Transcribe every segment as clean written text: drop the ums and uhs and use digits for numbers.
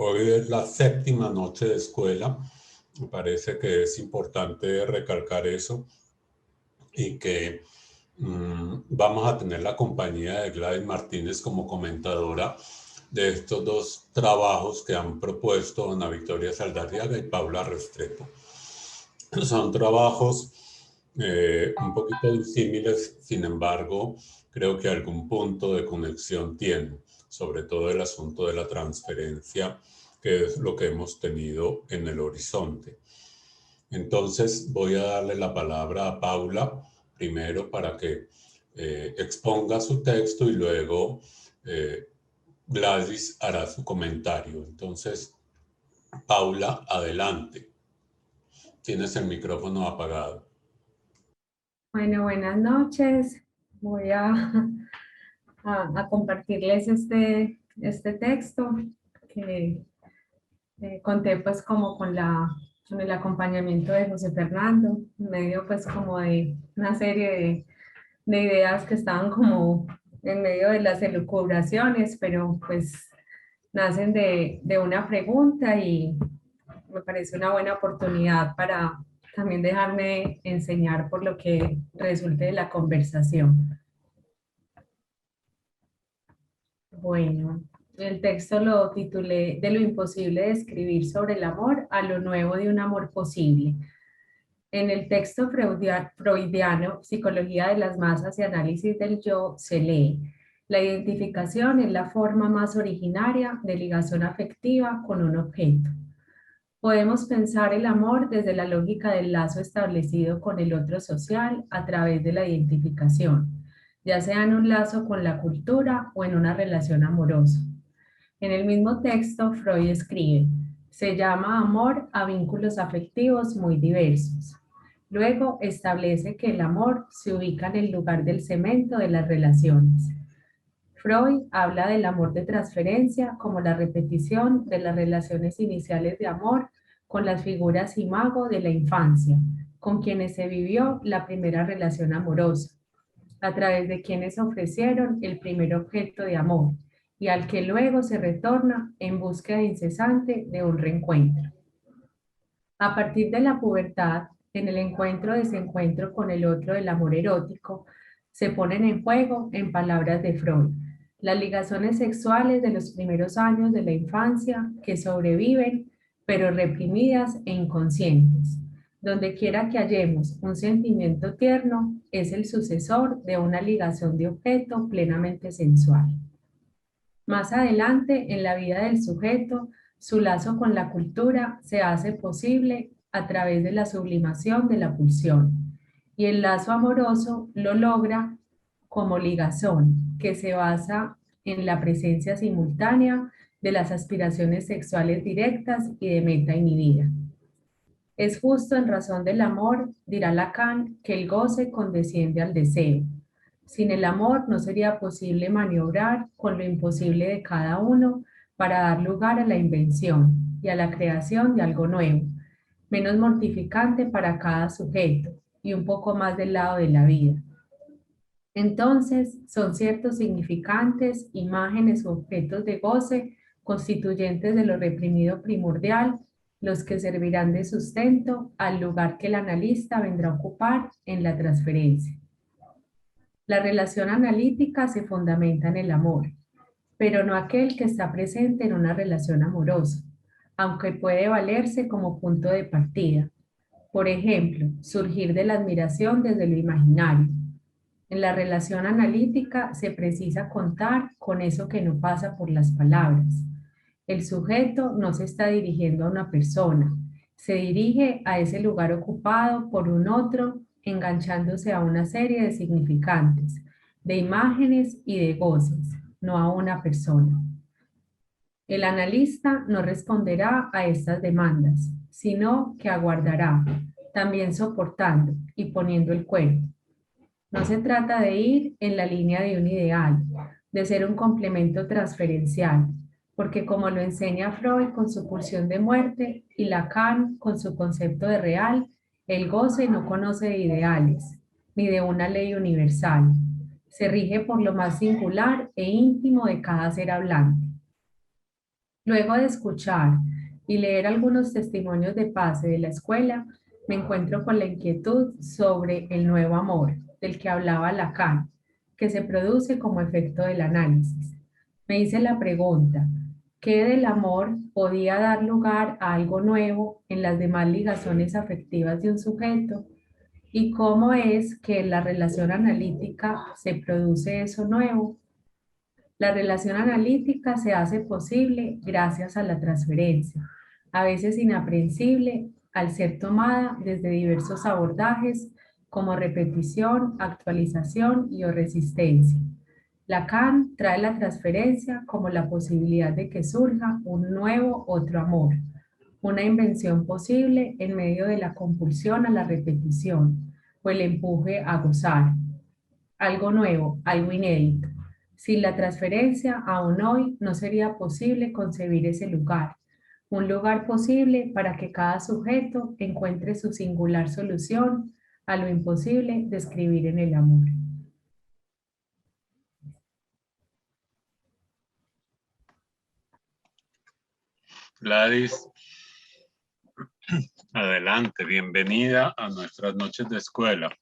Hoy es la séptima noche de escuela. Me parece que es importante recalcar eso y que vamos a tener la compañía de Gladys Martínez como comentadora de estos dos trabajos que han propuesto Ana Victoria Saldarriaga y Paula Restrepo. Son trabajos un poquito disímiles, sin embargo, creo que algún punto de conexión tienen, sobre todo el asunto de la transferencia, que es lo que hemos tenido en el horizonte. Entonces voy a darle la palabra a Paula, primero para que exponga su texto y luego Gladys hará su comentario. Entonces, Paula, adelante. Tienes el micrófono apagado. Bueno, buenas noches. Voy a compartirles este texto que conté pues como con el acompañamiento de José Fernando, en medio pues como de una serie de ideas que estaban como en medio de las elucubraciones, pero pues nacen de una pregunta y me parece una buena oportunidad para también dejarme enseñar por lo que resulte de la conversación. Bueno, el texto lo titulé De lo imposible de escribir sobre el amor a lo nuevo de un amor posible. En el texto freudiano, Psicología de las masas y análisis del yo, se lee: la identificación es la forma más originaria de ligación afectiva con un objeto. Podemos pensar el amor desde la lógica del lazo establecido con el otro social a través de la identificación, ya sea en un lazo con la cultura o en una relación amorosa. En el mismo texto, Freud escribe: se llama amor a vínculos afectivos muy diversos. Luego establece que el amor se ubica en el lugar del cemento de las relaciones. Freud habla del amor de transferencia como la repetición de las relaciones iniciales de amor con las figuras imago de la infancia, con quienes se vivió la primera relación amorosa, a través de quienes ofrecieron el primer objeto de amor y al que luego se retorna en búsqueda incesante de un reencuentro. A partir de la pubertad, en el encuentro-desencuentro con el otro del amor erótico, se ponen en juego, en palabras de Freud, las ligaciones sexuales de los primeros años de la infancia que sobreviven, pero reprimidas e inconscientes. Donde quiera que hallemos un sentimiento tierno, es el sucesor de una ligación de objeto plenamente sensual. Más adelante, en la vida del sujeto, su lazo con la cultura se hace posible a través de la sublimación de la pulsión, y el lazo amoroso lo logra como ligazón, que se basa en la presencia simultánea de las aspiraciones sexuales directas y de meta inhibida. Es justo en razón del amor, dirá Lacan, que el goce condesciende al deseo. Sin el amor no sería posible maniobrar con lo imposible de cada uno para dar lugar a la invención y a la creación de algo nuevo, menos mortificante para cada sujeto y un poco más del lado de la vida. Entonces, son ciertos significantes, imágenes o objetos de goce constituyentes de lo reprimido primordial, los que servirán de sustento al lugar que el analista vendrá a ocupar en la transferencia. La relación analítica se fundamenta en el amor, pero no aquel que está presente en una relación amorosa, aunque puede valerse como punto de partida. Por ejemplo, surgir de la admiración desde lo imaginario. En la relación analítica se precisa contar con eso que no pasa por las palabras. El sujeto no se está dirigiendo a una persona, se dirige a ese lugar ocupado por un otro, enganchándose a una serie de significantes, de imágenes y de goces, no a una persona. El analista no responderá a estas demandas, sino que aguardará, también soportando y poniendo el cuerpo. No se trata de ir en la línea de un ideal, de ser un complemento transferencial, porque como lo enseña Freud con su pulsión de muerte y Lacan con su concepto de real, el goce no conoce de ideales, ni de una ley universal. Se rige por lo más singular e íntimo de cada ser hablante. Luego de escuchar y leer algunos testimonios de pase de la escuela, me encuentro con la inquietud sobre el nuevo amor, del que hablaba Lacan, que se produce como efecto del análisis. Me hice la pregunta, ¿qué del amor podía dar lugar a algo nuevo en las demás ligaciones afectivas de un sujeto? ¿Y cómo es que en la relación analítica se produce eso nuevo? La relación analítica se hace posible gracias a la transferencia, a veces inaprehensible al ser tomada desde diversos abordajes como repetición, actualización y o resistencia. Lacan trae la transferencia como la posibilidad de que surja un nuevo otro amor, una invención posible en medio de la compulsión a la repetición o el empuje a gozar, algo nuevo, algo inédito. Sin la transferencia, aún hoy no sería posible concebir ese lugar, un lugar posible para que cada sujeto encuentre su singular solución a lo imposible de escribir en el amor. Gladys, adelante, bienvenida a nuestras noches de escuela.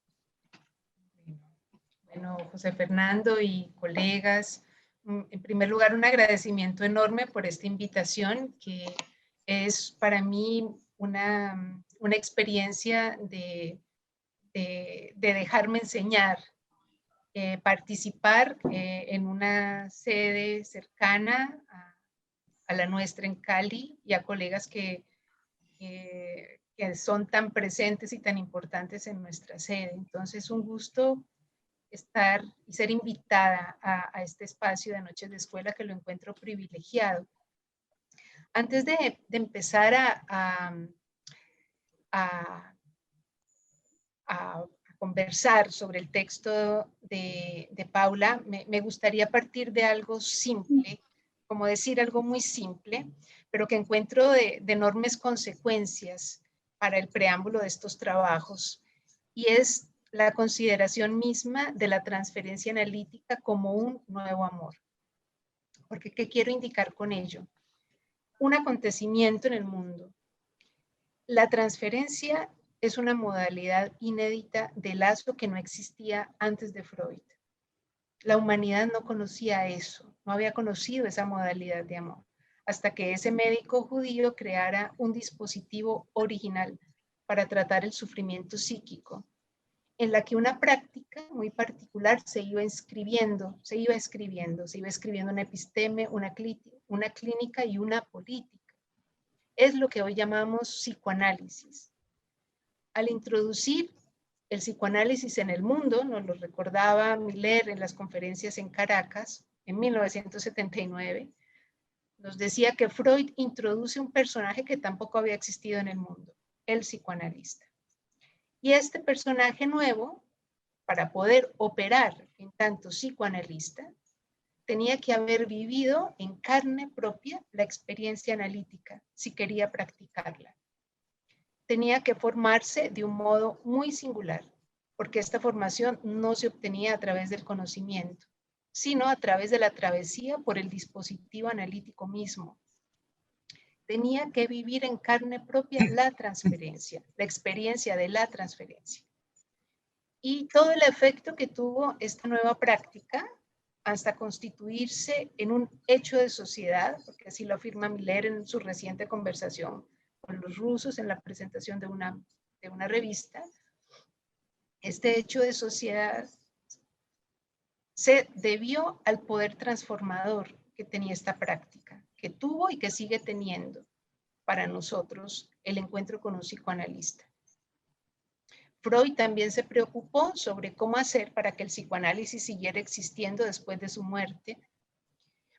Bueno, José Fernando y colegas, en primer lugar un agradecimiento enorme por esta invitación que es para mí una experiencia de dejarme enseñar, participar en una sede cercana a la nuestra en Cali y a colegas que son tan presentes y tan importantes en nuestra sede. Entonces, un gusto estar y ser invitada a este espacio de Noches de Escuela que lo encuentro privilegiado. Antes de empezar a conversar sobre el texto de Paula, me gustaría partir de algo simple, como decir algo muy simple, pero que encuentro de enormes consecuencias para el preámbulo de estos trabajos, y es la consideración misma de la transferencia analítica como un nuevo amor. Porque, ¿qué quiero indicar con ello? Un acontecimiento en el mundo. La transferencia es una modalidad inédita de lazo que no existía antes de Freud. La humanidad no conocía eso, no había conocido esa modalidad de amor, hasta que ese médico judío creara un dispositivo original para tratar el sufrimiento psíquico, en la que una práctica muy particular se iba escribiendo una episteme, una clínica y una política. Es lo que hoy llamamos psicoanálisis. Al introducir el psicoanálisis en el mundo, nos lo recordaba Miller en las conferencias en Caracas en 1979, nos decía que Freud introduce un personaje que tampoco había existido en el mundo, el psicoanalista. Y este personaje nuevo, para poder operar en tanto psicoanalista, tenía que haber vivido en carne propia la experiencia analítica si quería practicarla. Tenía que formarse de un modo muy singular, porque esta formación no se obtenía a través del conocimiento, sino a través de la travesía por el dispositivo analítico mismo. Tenía que vivir en carne propia la transferencia, la experiencia de la transferencia. Y todo el efecto que tuvo esta nueva práctica hasta constituirse en un hecho de sociedad, porque así lo afirma Miller en su reciente conversación con los rusos en la presentación de una revista. Este hecho de sociedad se debió al poder transformador que tenía esta práctica, que tuvo y que sigue teniendo para nosotros el encuentro con un psicoanalista. Freud también se preocupó sobre cómo hacer para que el psicoanálisis siguiera existiendo después de su muerte.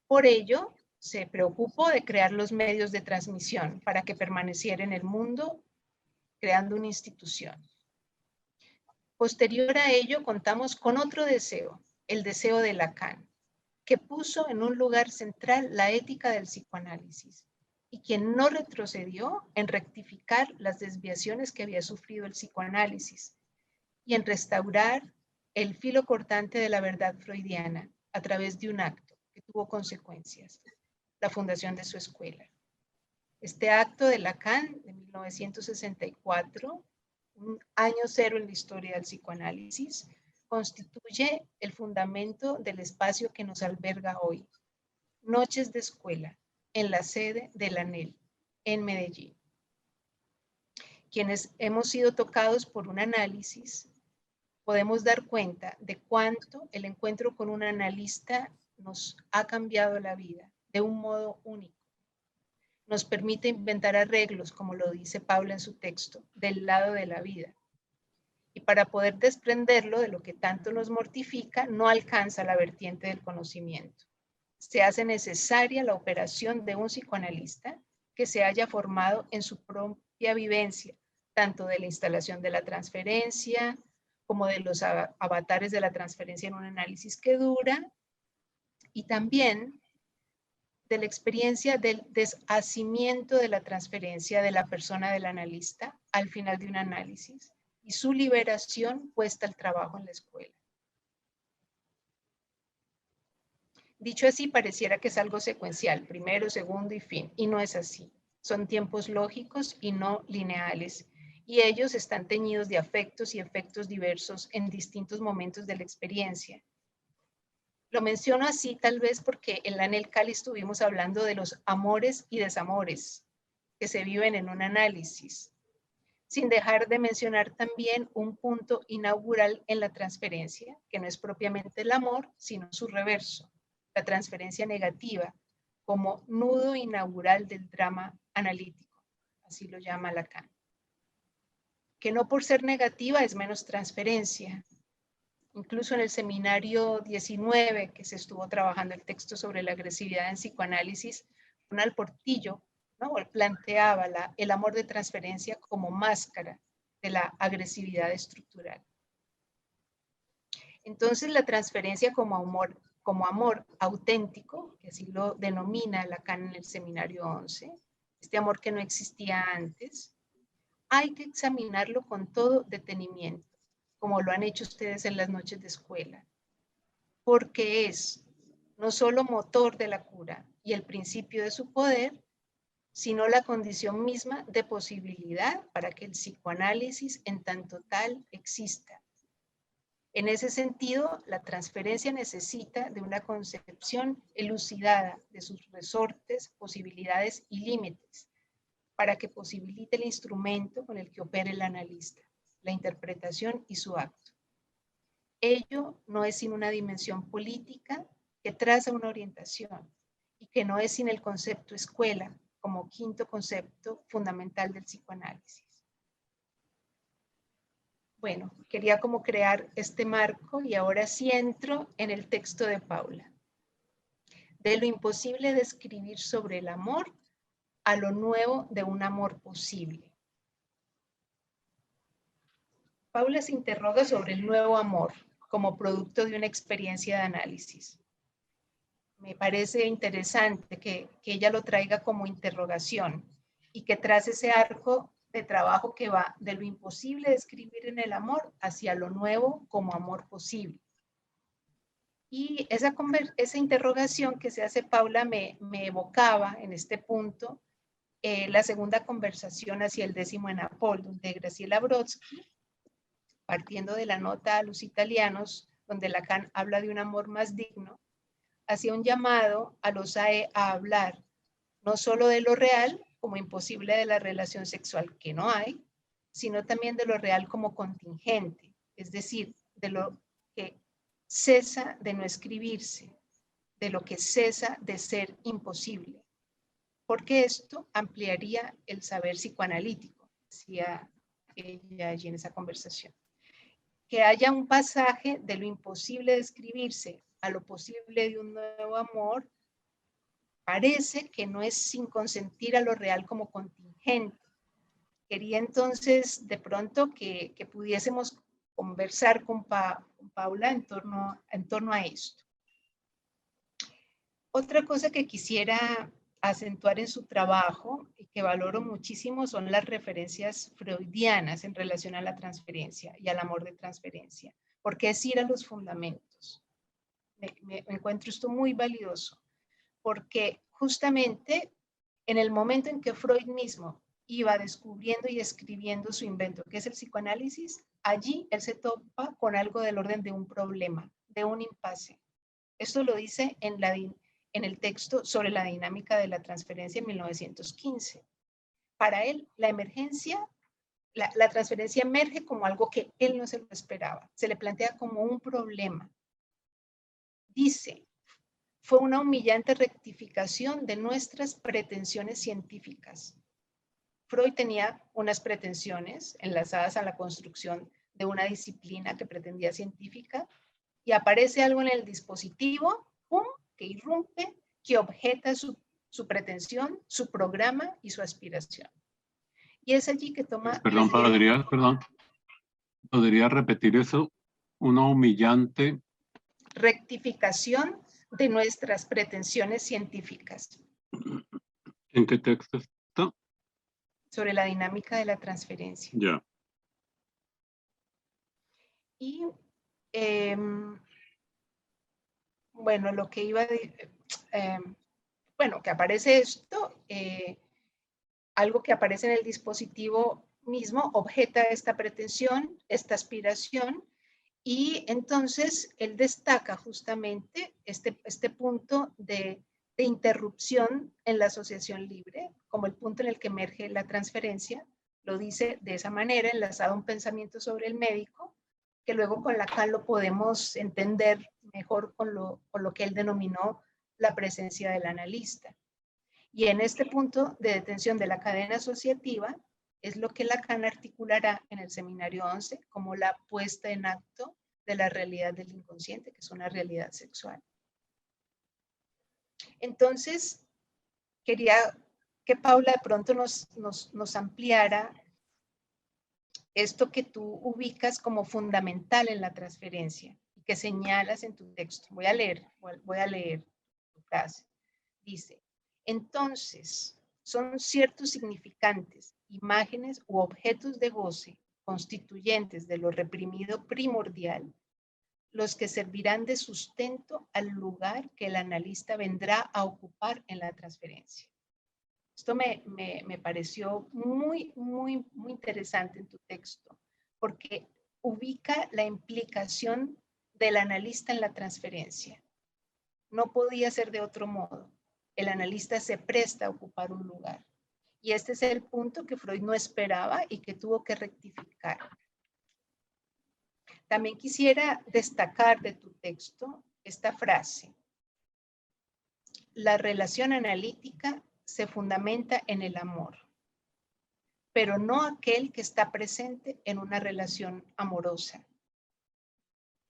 Por ello, se preocupó de crear los medios de transmisión para que permaneciera en el mundo, creando una institución. Posterior a ello, contamos con otro deseo, el deseo de Lacan, que puso en un lugar central la ética del psicoanálisis y quien no retrocedió en rectificar las desviaciones que había sufrido el psicoanálisis y en restaurar el filo cortante de la verdad freudiana a través de un acto que tuvo consecuencias. la fundación de su escuela. Este acto de Lacan de 1964, un año cero en la historia del psicoanálisis, constituye el fundamento del espacio que nos alberga hoy. Noches de escuela, en la sede de la ANEL, en Medellín. Quienes hemos sido tocados por un análisis, podemos dar cuenta de cuánto el encuentro con un analista nos ha cambiado la vida de un modo único. Nos permite inventar arreglos, como lo dice Paula en su texto, del lado de la vida. Y para poder desprenderlo de lo que tanto nos mortifica, no alcanza la vertiente del conocimiento. Se hace necesaria la operación de un psicoanalista que se haya formado en su propia vivencia, tanto de la instalación de la transferencia, como de los avatares de la transferencia en un análisis que dura, y también de la experiencia del deshacimiento de la transferencia de la persona del analista al final de un análisis y su liberación puesta al trabajo en la escuela. Dicho así, pareciera que es algo secuencial, primero, segundo y fin, y no es así. Son tiempos lógicos y no lineales, y ellos están teñidos de afectos y efectos diversos en distintos momentos de la experiencia. Lo menciono así tal vez porque en la ANEL Cali estuvimos hablando de los amores y desamores que se viven en un análisis, sin dejar de mencionar también un punto inaugural en la transferencia, que no es propiamente el amor, sino su reverso, la transferencia negativa, como nudo inaugural del drama analítico, así lo llama Lacan. Que no por ser negativa es menos transferencia. Incluso en el seminario 19, que se estuvo trabajando el texto sobre la agresividad en psicoanálisis, Ronald Portillo, ¿no?, planteaba el amor de transferencia como máscara de la agresividad estructural. Entonces, la transferencia como amor auténtico, que así lo denomina Lacan en el seminario 11, este amor que no existía antes, hay que examinarlo con todo detenimiento, como lo han hecho ustedes en las noches de escuela, porque es no solo motor de la cura y el principio de su poder, sino la condición misma de posibilidad para que el psicoanálisis en tanto tal exista. En ese sentido, la transferencia necesita de una concepción elucidada de sus resortes, posibilidades y límites, para que posibilite el instrumento con el que opere el analista, la interpretación y su acto. Ello no es sin una dimensión política que traza una orientación y que no es sin el concepto escuela como quinto concepto fundamental del psicoanálisis. Bueno, quería como crear este marco y ahora sí entro en el texto de Paula. De lo imposible de escribir sobre el amor a lo nuevo de un amor posible. Paula se interroga sobre el nuevo amor como producto de una experiencia de análisis. Me parece interesante que ella lo traiga como interrogación y que trace ese arco de trabajo que va de lo imposible de escribir en el amor hacia lo nuevo como amor posible. Y esa interrogación que se hace Paula me evocaba en este punto la segunda conversación hacia el 10º en Apolo de Graciela Brodsky, partiendo de la nota a los italianos, donde Lacan habla de un amor más digno, hacía un llamado a los AE a hablar no solo de lo real como imposible de la relación sexual que no hay, sino también de lo real como contingente, es decir, de lo que cesa de no escribirse, de lo que cesa de ser imposible, porque esto ampliaría el saber psicoanalítico, decía ella allí en esa conversación. Que haya un pasaje de lo imposible de escribirse a lo posible de un nuevo amor, parece que no es sin consentir a lo real como contingente. Quería entonces de pronto que pudiésemos conversar con Paula en torno a esto. Otra cosa que quisiera acentuar en su trabajo y que valoro muchísimo son las referencias freudianas en relación a la transferencia y al amor de transferencia, porque es ir a los fundamentos. Me encuentro esto muy valioso, porque justamente en el momento en que Freud mismo iba descubriendo y escribiendo su invento, que es el psicoanálisis, allí él se topa con algo del orden de un problema, de un impasse. Esto lo dice en el texto sobre la dinámica de la transferencia en 1915. Para él, la emergencia, la transferencia emerge como algo que él no se lo esperaba. Se le plantea como un problema. Dice, fue una humillante rectificación de nuestras pretensiones científicas. Freud tenía unas pretensiones enlazadas a la construcción de una disciplina que pretendía científica y aparece algo en el dispositivo, ¡pum!, que irrumpe, que objeta su pretensión, su programa y su aspiración. Y es allí que toma... Perdón, ¿podría repetir eso? Una humillante... rectificación de nuestras pretensiones científicas. ¿En qué texto está? Sobre la dinámica de la transferencia. Ya. Y bueno, lo que iba a bueno, que aparece esto, algo que aparece en el dispositivo mismo objeta esta pretensión, esta aspiración, y entonces él destaca justamente este punto de interrupción en la asociación libre, como el punto en el que emerge la transferencia. Lo dice de esa manera, enlazado a un pensamiento sobre el médico, que luego con Lacan lo podemos entender mejor con lo que él denominó la presencia del analista. Y en este punto de detención de la cadena asociativa es lo que Lacan articulará en el seminario 11 como la puesta en acto de la realidad del inconsciente, que es una realidad sexual. Entonces, quería que Paula de pronto nos ampliara esto que tú ubicas como fundamental en la transferencia y que señalas en tu texto. Voy a leer tu frase. Dice, entonces, son ciertos significantes, imágenes u objetos de goce constituyentes de lo reprimido primordial, los que servirán de sustento al lugar que el analista vendrá a ocupar en la transferencia. Esto me pareció muy interesante en tu texto, porque ubica la implicación del analista en la transferencia. No podía ser de otro modo. El analista se presta a ocupar un lugar. Y este es el punto que Freud no esperaba y que tuvo que rectificar. También quisiera destacar de tu texto esta frase. La relación analítica se fundamenta en el amor, pero no aquel que está presente en una relación amorosa.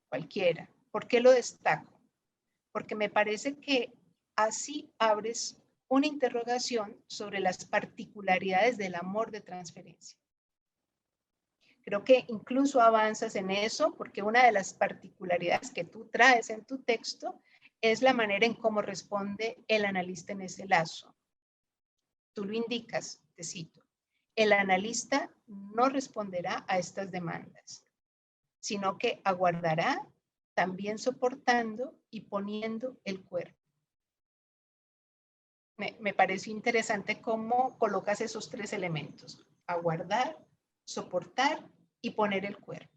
Cualquiera. ¿Por qué lo destaco? Porque me parece que así abres una interrogación sobre las particularidades del amor de transferencia. Creo que incluso avanzas en eso porque una de las particularidades que tú traes en tu texto es la manera en cómo responde el analista en ese lazo. Tú lo indicas, te cito, el analista no responderá a estas demandas, sino que aguardará también soportando y poniendo el cuerpo. Me pareció interesante cómo colocas esos tres elementos, aguardar, soportar y poner el cuerpo.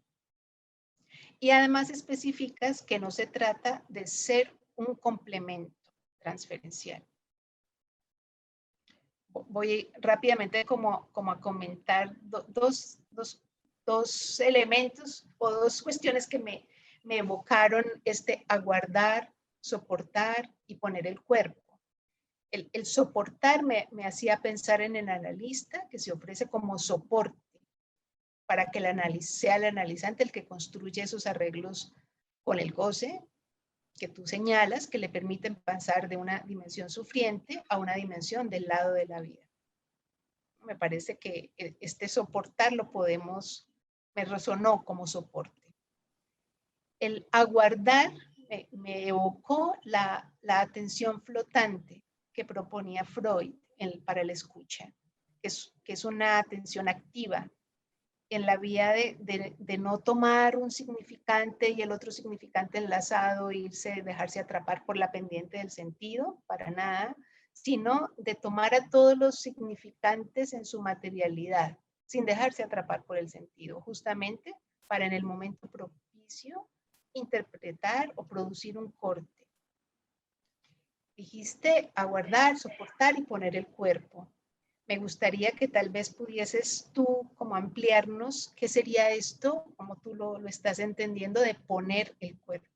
Y además especificas que no se trata de ser un complemento transferencial. Voy rápidamente como a comentar dos elementos o dos cuestiones que me evocaron aguardar, soportar y poner el cuerpo. El soportar me hacía pensar en el analista que se ofrece como soporte para que sea el analizante el que construye esos arreglos con el goce que tú señalas, que le permiten pasar de una dimensión sufriente a una dimensión del lado de la vida. Me parece que este soportar me resonó como soporte. El aguardar me evocó la atención flotante que proponía Freud para la escucha, que es una atención activa en la vía de no tomar un significante y el otro significante enlazado, dejarse atrapar por la pendiente del sentido, para nada, sino de tomar a todos los significantes en su materialidad, sin dejarse atrapar por el sentido, justamente para en el momento propicio interpretar o producir un corte. Dijiste aguardar, soportar y poner el cuerpo. Me gustaría que tal vez pudieses tú como ampliarnos qué sería esto, como tú lo estás entendiendo, de poner el cuerpo.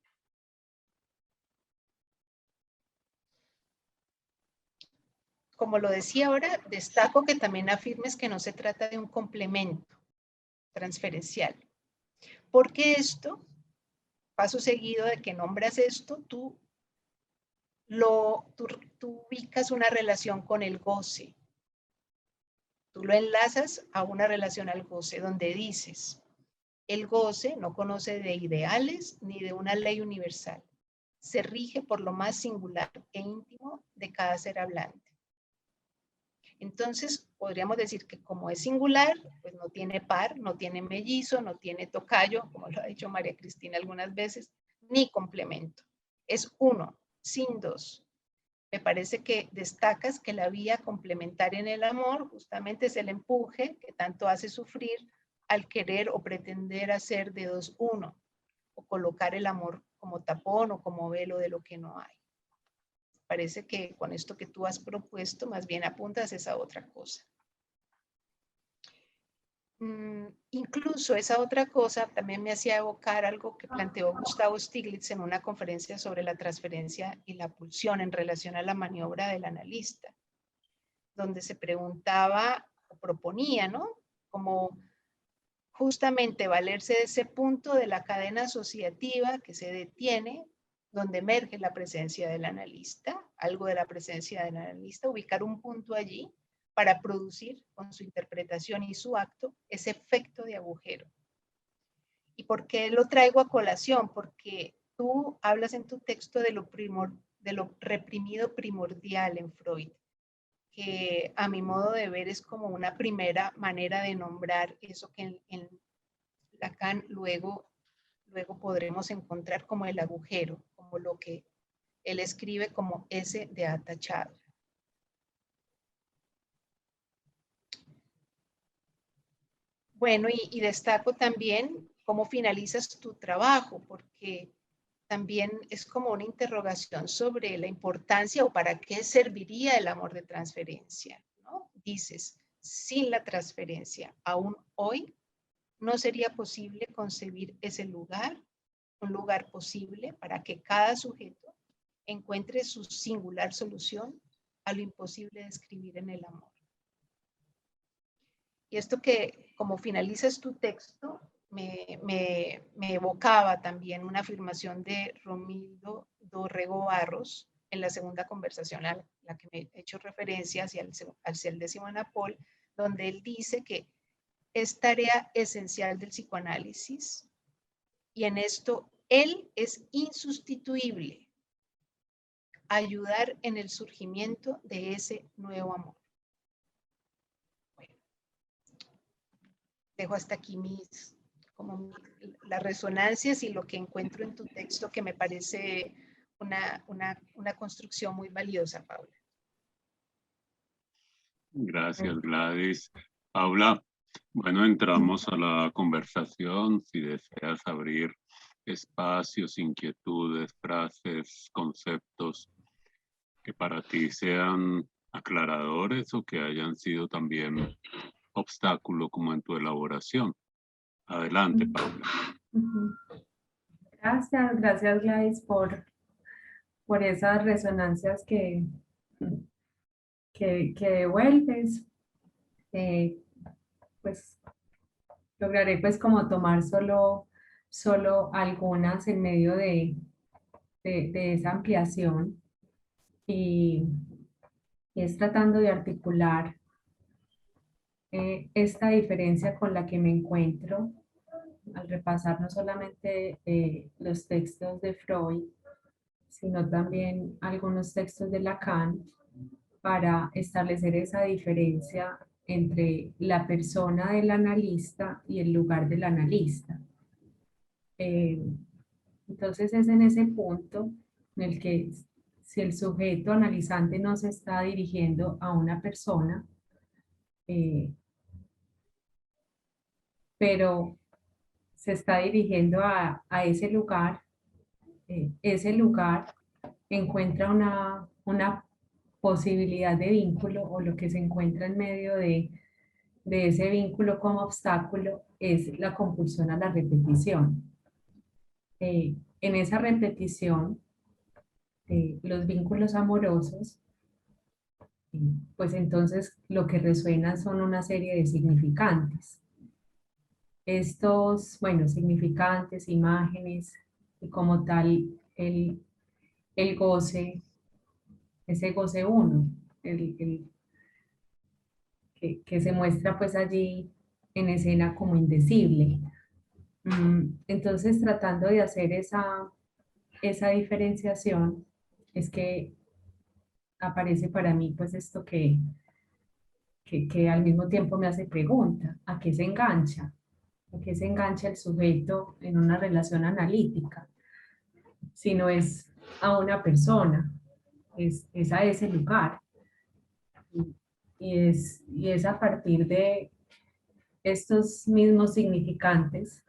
Como lo decía ahora, destaco que también afirmes que no se trata de un complemento transferencial. Porque esto, paso seguido de que nombras esto, tú ubicas una relación con el goce. Tú lo enlazas a una relación al goce, donde dices, el goce no conoce de ideales ni de una ley universal. Se rige por lo más singular e íntimo de cada ser hablante. Entonces, podríamos decir que como es singular, pues no tiene par, no tiene mellizo, no tiene tocayo, como lo ha dicho María Cristina algunas veces, ni complemento. Es uno, sin dos. Me parece que destacas que la vía complementaria en el amor justamente es el empuje que tanto hace sufrir al querer o pretender hacer de dos uno, o colocar el amor como tapón o como velo de lo que no hay. Parece que con esto que tú has propuesto, más bien apuntas a esa otra cosa. Incluso esa otra cosa también me hacía evocar algo que planteó Gustavo Stiglitz en una conferencia sobre la transferencia y la pulsión en relación a la maniobra del analista, donde se preguntaba o proponía, ¿no? Como justamente valerse de ese punto de la cadena asociativa que se detiene, donde emerge la presencia del analista, algo de la presencia del analista, ubicar un punto allí para producir con su interpretación y su acto ese efecto de agujero. ¿Y por qué lo traigo a colación? Porque tú hablas en tu texto de lo reprimido primordial en Freud, que a mi modo de ver es como una primera manera de nombrar eso que en Lacan luego podremos encontrar como el agujero, como lo que él escribe como S de atachado. Bueno, y destaco también cómo finalizas tu trabajo, porque también es como una interrogación sobre la importancia o para qué serviría el amor de transferencia, ¿no? Dices, sin la transferencia, aún hoy, no sería posible concebir ese lugar, un lugar posible para que cada sujeto encuentre su singular solución a lo imposible de escribir en el amor. Y esto que, como finalizas tu texto, me evocaba también una afirmación de Romildo Dorrego Barros en la segunda conversación a la que me he hecho referencia hacia el 10º Anapol, donde él dice que es tarea esencial del psicoanálisis y en esto él es insustituible, ayudar en el surgimiento de ese nuevo amor. Bueno, dejo hasta aquí las resonancias y lo que encuentro en tu texto, que me parece una construcción muy valiosa, Paula. Gracias, Gladys. Paula, bueno, entramos a la conversación. Si deseas abrir espacios, inquietudes, frases, conceptos que para ti sean aclaradores o que hayan sido también obstáculo como en tu elaboración. Adelante, Paula. Gracias Gladys por esas resonancias que devuelves. Pues lograré pues como tomar solo algunas en medio de esa ampliación y es tratando de articular esta diferencia con la que me encuentro al repasar no solamente los textos de Freud, sino también algunos textos de Lacan, para establecer esa diferencia entre la persona del analista y el lugar del analista. Entonces es en ese punto en el que si el sujeto analizante no se está dirigiendo a una persona, pero se está dirigiendo a ese lugar encuentra una posibilidad de vínculo, o lo que se encuentra en medio de ese vínculo como obstáculo es la compulsión a la repetición. En esa repetición, los vínculos amorosos, pues entonces lo que resuenan son una serie de significantes. Estos, bueno, significantes, imágenes, y como tal el goce, ese goce uno, que se muestra pues allí en escena como indecible. Entonces, tratando de hacer esa diferenciación, es que aparece para mí pues esto que al mismo tiempo me hace pregunta: ¿a qué se engancha? ¿A qué se engancha el sujeto en una relación analítica? Si no es a una persona, es a ese lugar. Y es a partir de estos mismos significantes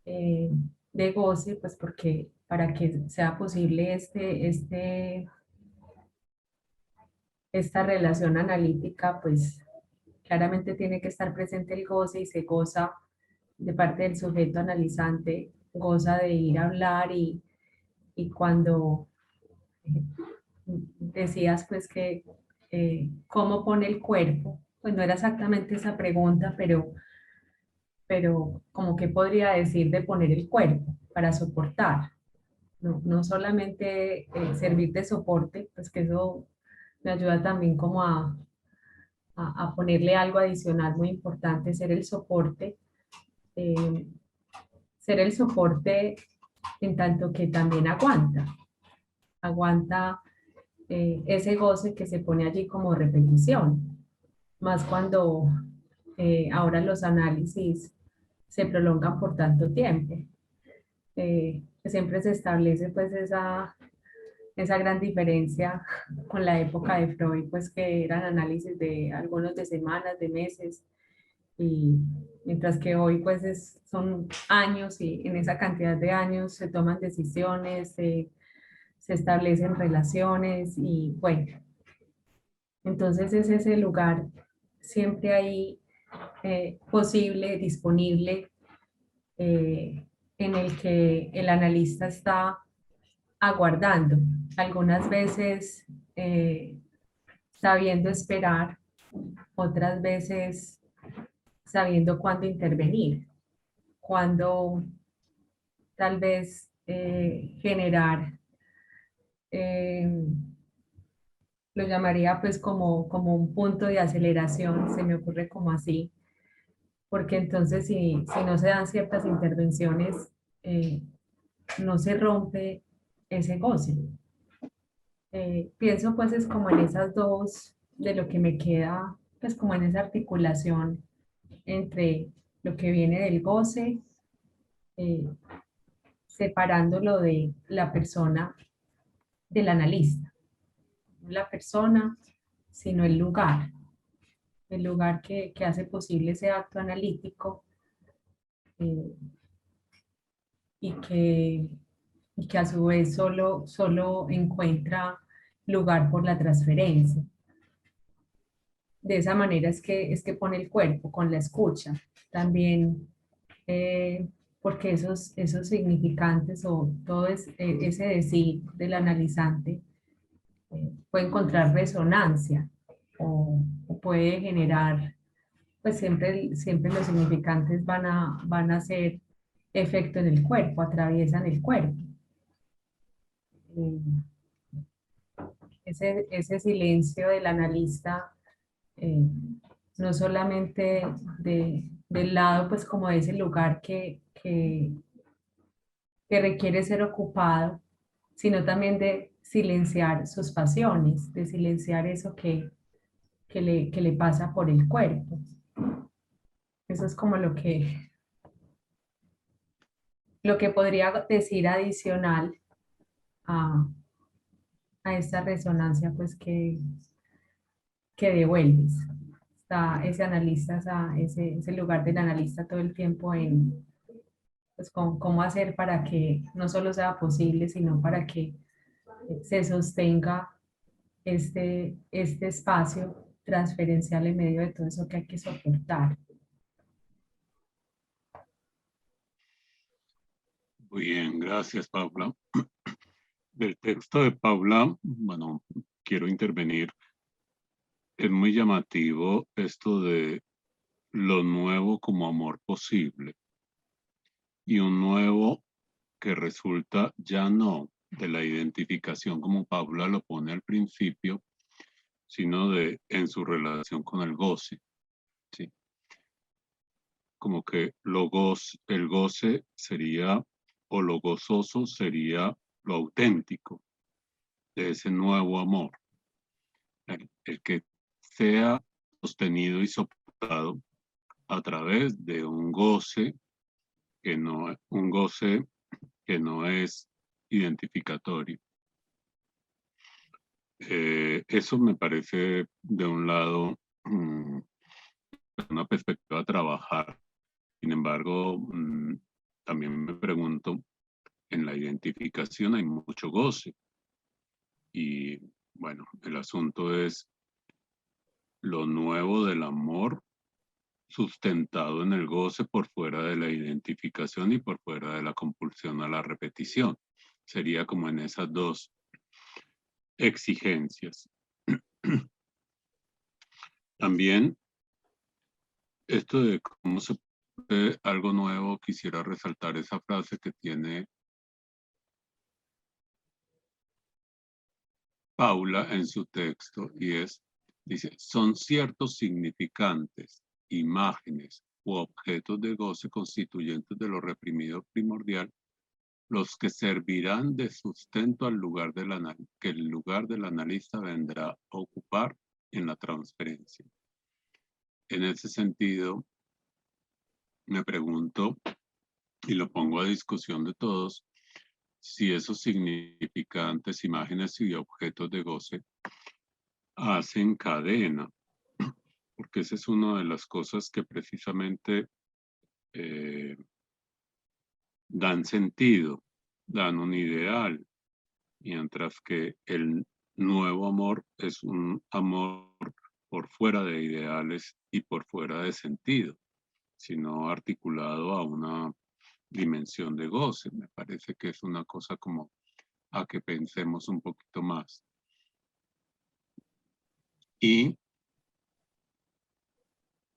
de goce, pues porque para que sea posible esta relación analítica, pues claramente tiene que estar presente el goce, y se goza de parte del sujeto analizante, goza de ir a hablar, y cuando decías pues que cómo pone el cuerpo, pues no era exactamente esa pregunta, pero como que podría decir de poner el cuerpo para soportar, no solamente servir de soporte, pues que eso me ayuda también como a ponerle algo adicional muy importante: ser el soporte, eh, ser el soporte en tanto que también aguanta ese goce que se pone allí como repetición, más cuando ahora los análisis se prolongan por tanto tiempo. Siempre se establece pues esa gran diferencia con la época de Freud, pues que eran análisis de algunos de semanas, de meses, y mientras que hoy pues son años, y en esa cantidad de años se toman decisiones, se establecen relaciones, y bueno, entonces es ese lugar siempre ahí posible, disponible, en el que el analista está aguardando, algunas veces sabiendo esperar, otras veces sabiendo cuándo intervenir, cuándo tal vez generar, eh, lo llamaría pues como un punto de aceleración, se me ocurre como así, porque entonces si no se dan ciertas intervenciones, eh, no se rompe ese goce. Pienso pues es como en esas dos, de lo que me queda, pues como en esa articulación entre lo que viene del goce, eh, separándolo de la persona, del analista, no la persona, sino el lugar que hace posible ese acto analítico, eh, y que a su vez solo encuentra lugar por la transferencia. De esa manera es que pone el cuerpo con la escucha. También porque esos significantes, o todo ese decir del analizante, puede encontrar resonancia, o puede generar, pues siempre los significantes van a hacer efecto en el cuerpo, atraviesan el cuerpo. Eh, ese silencio del analista, eh, no solamente del lado, pues como de ese lugar que requiere ser ocupado, sino también de silenciar sus pasiones, de silenciar eso que le pasa por el cuerpo. Eso es como lo que podría decir adicional a, a esta resonancia pues que devuelves. Está ese analista, ese lugar del analista todo el tiempo en pues, cómo hacer para que no solo sea posible, sino para que se sostenga este espacio transferencial en medio de todo eso que hay que soportar. Muy bien, gracias, Paula. Del texto de Paula, bueno, quiero intervenir. Es muy llamativo esto de lo nuevo como amor posible y un nuevo que resulta ya no de la identificación como Paula lo pone al principio, sino de en su relación con el goce, ¿sí? Como que el goce sería, o lo gozoso sería lo auténtico de ese nuevo amor, el que sea sostenido y soportado a través de un goce que no es identificatorio. Eso me parece de un lado una perspectiva a trabajar. Sin embargo, también me pregunto, en la identificación hay mucho goce. Y bueno, el asunto es lo nuevo del amor sustentado en el goce por fuera de la identificación y por fuera de la compulsión a la repetición. Sería como en esas dos exigencias. También esto de cómo se puede algo nuevo, quisiera resaltar esa frase que tiene Paula en su texto y dice, son ciertos significantes, imágenes u objetos de goce constituyentes de lo reprimido primordial los que servirán de sustento al lugar que el lugar del analista vendrá a ocupar en la transferencia. En ese sentido, me pregunto, y lo pongo a discusión de todos, si esos significantes, imágenes y objetos de goce hacen cadena, porque esa es una de las cosas que precisamente dan sentido, dan un ideal, mientras que el nuevo amor es un amor por fuera de ideales y por fuera de sentido, sino articulado a una dimensión de goce. Me parece que es una cosa como a que pensemos un poquito más. Y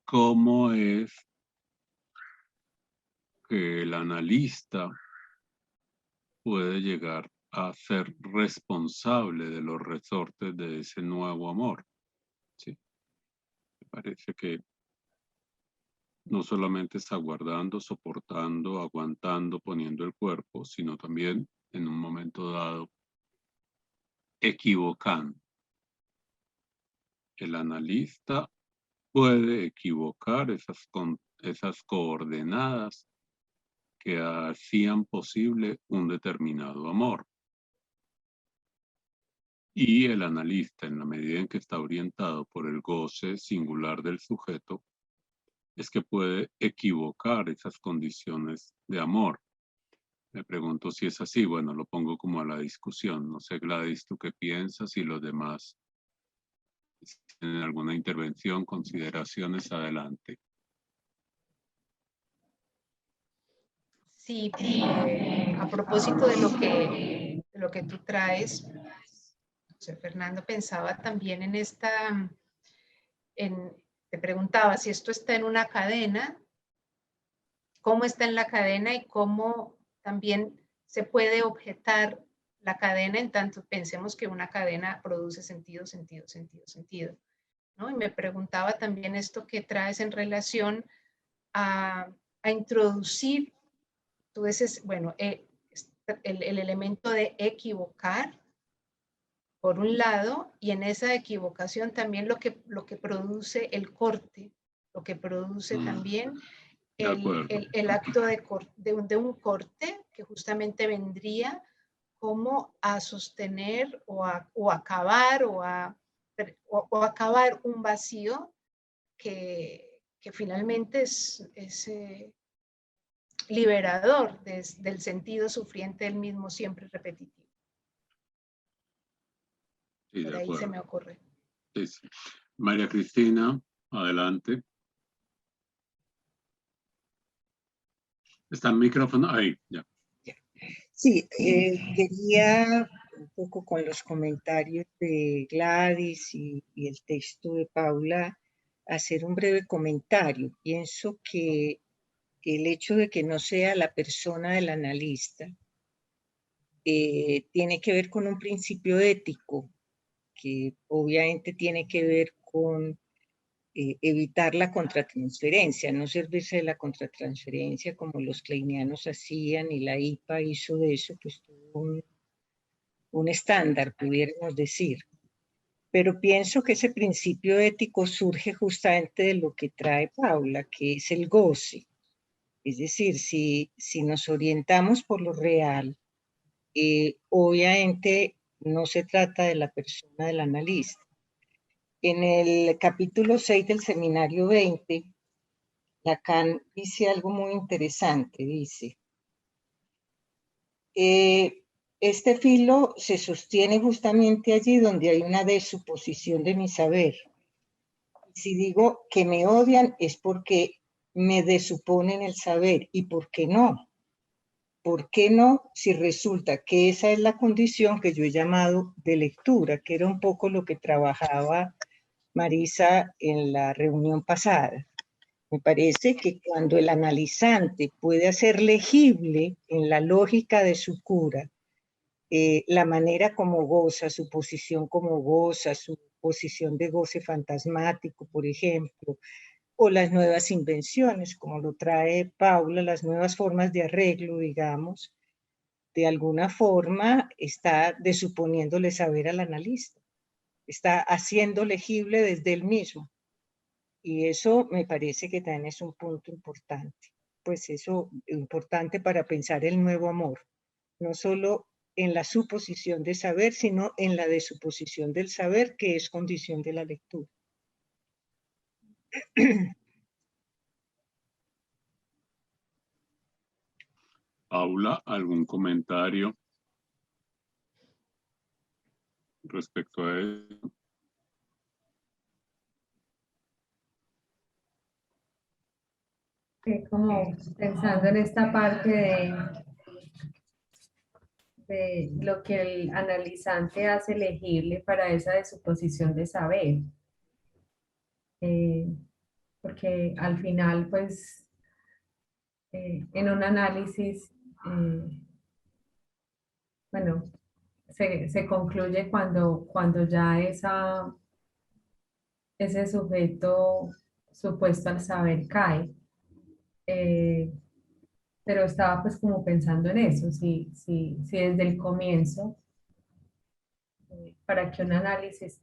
cómo es que el analista puede llegar a ser responsable de los resortes de ese nuevo amor. ¿Sí? Me parece que no solamente está aguardando, soportando, aguantando, poniendo el cuerpo, sino también en un momento dado equivocando. El analista puede equivocar esas coordenadas que hacían posible un determinado amor. Y el analista, en la medida en que está orientado por el goce singular del sujeto, es que puede equivocar esas condiciones de amor. Me pregunto si es así. Bueno, lo pongo como a la discusión. No sé, Gladys, ¿tú qué piensas? Y los demás tienen alguna intervención, consideraciones, adelante. Sí, a propósito de lo que tú traes, José Fernando, pensaba también en te preguntaba si esto está en una cadena, cómo está en la cadena y cómo también se puede objetar la cadena en tanto pensemos que una cadena produce sentido, sentido, sentido, sentido, ¿no? Y me preguntaba también esto que traes en relación a introducir, tú dices, bueno, el elemento de equivocar, por un lado, y en esa equivocación también lo que produce el corte, lo que produce también el acto de un corte que justamente vendría como a sostener o acabar acabar un vacío que finalmente es liberador del sentido sufriente del mismo, siempre repetitivo. Sí, por de ahí acuerdo. se me ocurre. Sí, sí. María Cristina, adelante. ¿Está el micrófono? Ahí, ya. Sí, quería un poco con los comentarios de Gladys y el texto de Paula hacer un breve comentario. Pienso que el hecho de que no sea la persona del analista tiene que ver con un principio ético que obviamente tiene que ver con evitar la contratransferencia, no servirse de la contratransferencia como los kleinianos hacían y la IPA hizo de eso pues un estándar, pudiéramos decir. Pero pienso que ese principio ético surge justamente de lo que trae Paula, que es el goce. Es decir, si nos orientamos por lo real, obviamente no se trata de la persona del analista. En el capítulo 6 del seminario 20, Lacan dice algo muy interesante, dice, este filo se sostiene justamente allí donde hay una desuposición de mi saber. Si digo que me odian es porque me desuponen el saber. ¿Y por qué no? ¿Por qué no? Si resulta que esa es la condición que yo he llamado de lectura, que era un poco lo que trabajaba Marisa en la reunión pasada. Me parece que cuando el analizante puede hacer legible en la lógica de su cura la manera como goza, su posición como goza, su posición de goce fantasmático, por ejemplo, o las nuevas invenciones, como lo trae Paula, las nuevas formas de arreglo, digamos, de alguna forma está desuponiéndole saber al analista, está haciendo legible desde él mismo. Y eso me parece que también es un punto importante. Pues eso importante para pensar el nuevo amor. No solo en la suposición de saber, sino en la desuposición del saber, que es condición de la lectura. Paula, ¿algún comentario respecto a eso? Como pensando en esta parte de lo que el analizante hace legible para esa desuposición de saber. Porque al final, pues, en un análisis, bueno, se concluye cuando ya ese sujeto supuesto al saber cae. Eh, pero estaba pues como pensando en eso, si desde el comienzo, para que un análisis